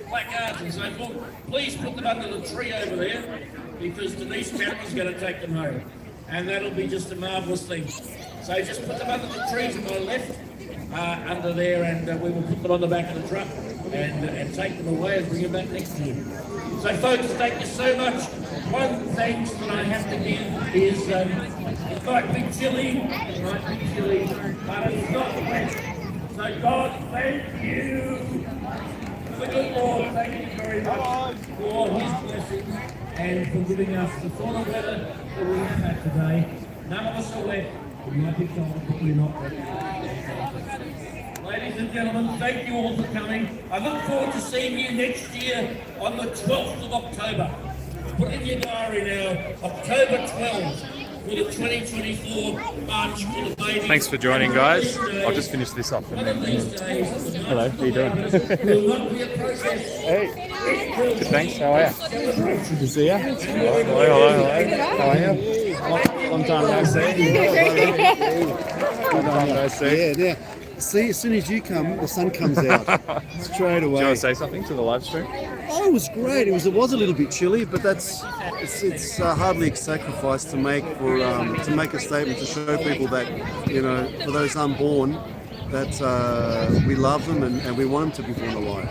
placards and so forth, please put them under the tree over there, because Denise County's going to take them home. And that'll be just a marvellous thing. So just put them under the trees on my left, under there, and we will put them on the back of the truck and take them away and bring them back next year. So folks, thank you so much. One thanks that I have to give is it might be chilly, but it's not wet. So God, thank you. The good Lord, thank you very much for His blessings and for giving us the sort of weather that we have had today. None of us are wet. We might be cold, but we're not wet. Ladies and gentlemen, thank you all for coming. I look forward to seeing you next year on the 12th of October. Put in your diary now, October 12th. For the 2024 March for the Babies. Thanks for joining, guys. I'll just finish this off. And then... Hello, how you doing? Hey, good, thanks. How are you? Good to see you. Hello. How are you? Long time no see. Long time no see. Yeah. See, as soon as you come, the sun comes out straight away. Do you want to say something to the live stream? Oh, it was great. It was a little bit chilly, but it's hardly a sacrifice to make to make a statement to show people that, you know, for those unborn, that we love them and we want them to be born alive.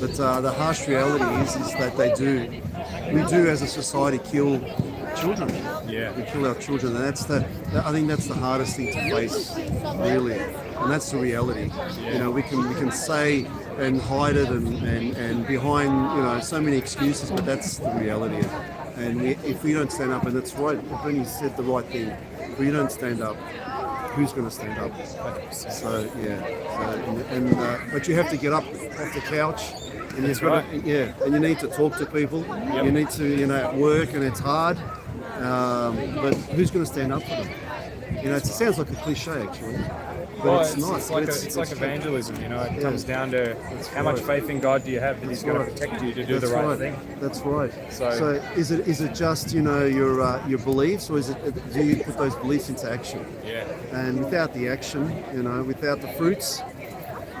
But the harsh reality is that we do as a society kill children. Yeah. We kill our children, and I think that's the hardest thing to face, really. And that's the reality. Yeah. You know, we can say and hide it and behind, you know, so many excuses, but that's the reality. And if we don't stand up, and that's right, Bernie said the right thing. If we don't stand up, who's going to stand up? So yeah. But you have to get up off the couch. And that's right. And you need to talk to people. Yep. You need to, work, and it's hard. But who's going to stand up for them? You know, it sounds like a cliche, actually. But it's not. It's like evangelism, you know. It comes down to how much faith in God do you have that He's going to protect you to do the right thing. That's right. So is it just, your beliefs, or do you put those beliefs into action? Yeah. And without the action, without the fruits,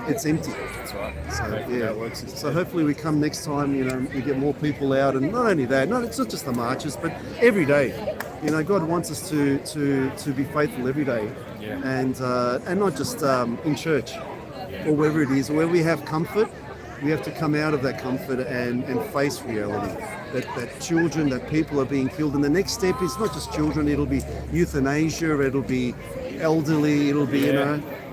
it's empty. That's right. So that works. So hopefully we come next time, we get more people out, and not only that, it's not just the marches, but every day. God wants us to be faithful every day. Yeah. And not just in church or wherever it is, where we have comfort, we have to come out of that comfort and face reality. That children, that people are being killed. And the next step is not just children, it'll be euthanasia, it'll be elderly, it'll be,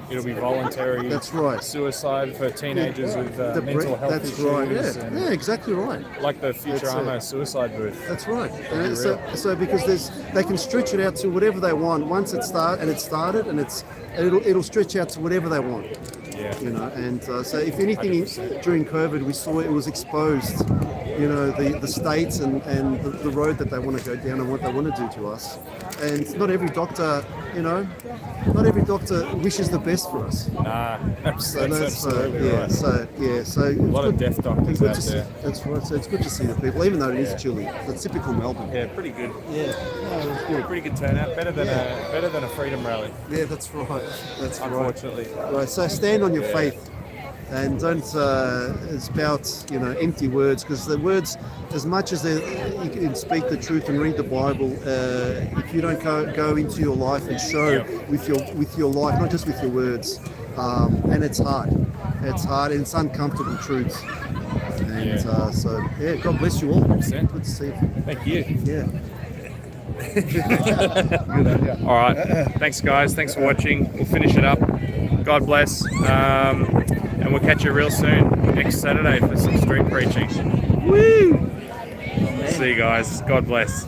It'll be voluntary. That's right. Suicide for teenagers with mental health that's issues. Right. Yeah, exactly right. Like the Futurama suicide booth. That's right. So because they can stretch it out to whatever they want. Once it started, and it'll stretch out to whatever they want. Yeah. And so if anything, during COVID, we saw it was exposed. The states and the road that they want to go down and what they want to do to us. And not every doctor, wishes the best for us. Nah, that's absolutely yeah, right. So a lot of deaf doctors out there. That's right. So it's good to see the people, even though it is chilly. It's typical Melbourne. Yeah, pretty good. Yeah, no, it's good. Pretty good turnout. Better than a freedom rally. Yeah, that's right. That's unfortunately. Right. So stand on your faith. And don't spout, empty words, because the words, as much as you can speak the truth and read the Bible, if you don't go into your life and show with your life, not just with your words, and it's hard, and it's uncomfortable truths. And God bless you all. 100%. Good to see you. Thank you. Yeah. All right. Thanks, guys. Thanks for watching. We'll finish it up. God bless. And we'll catch you real soon next Saturday for some street preaching. Woo! See you guys. God bless.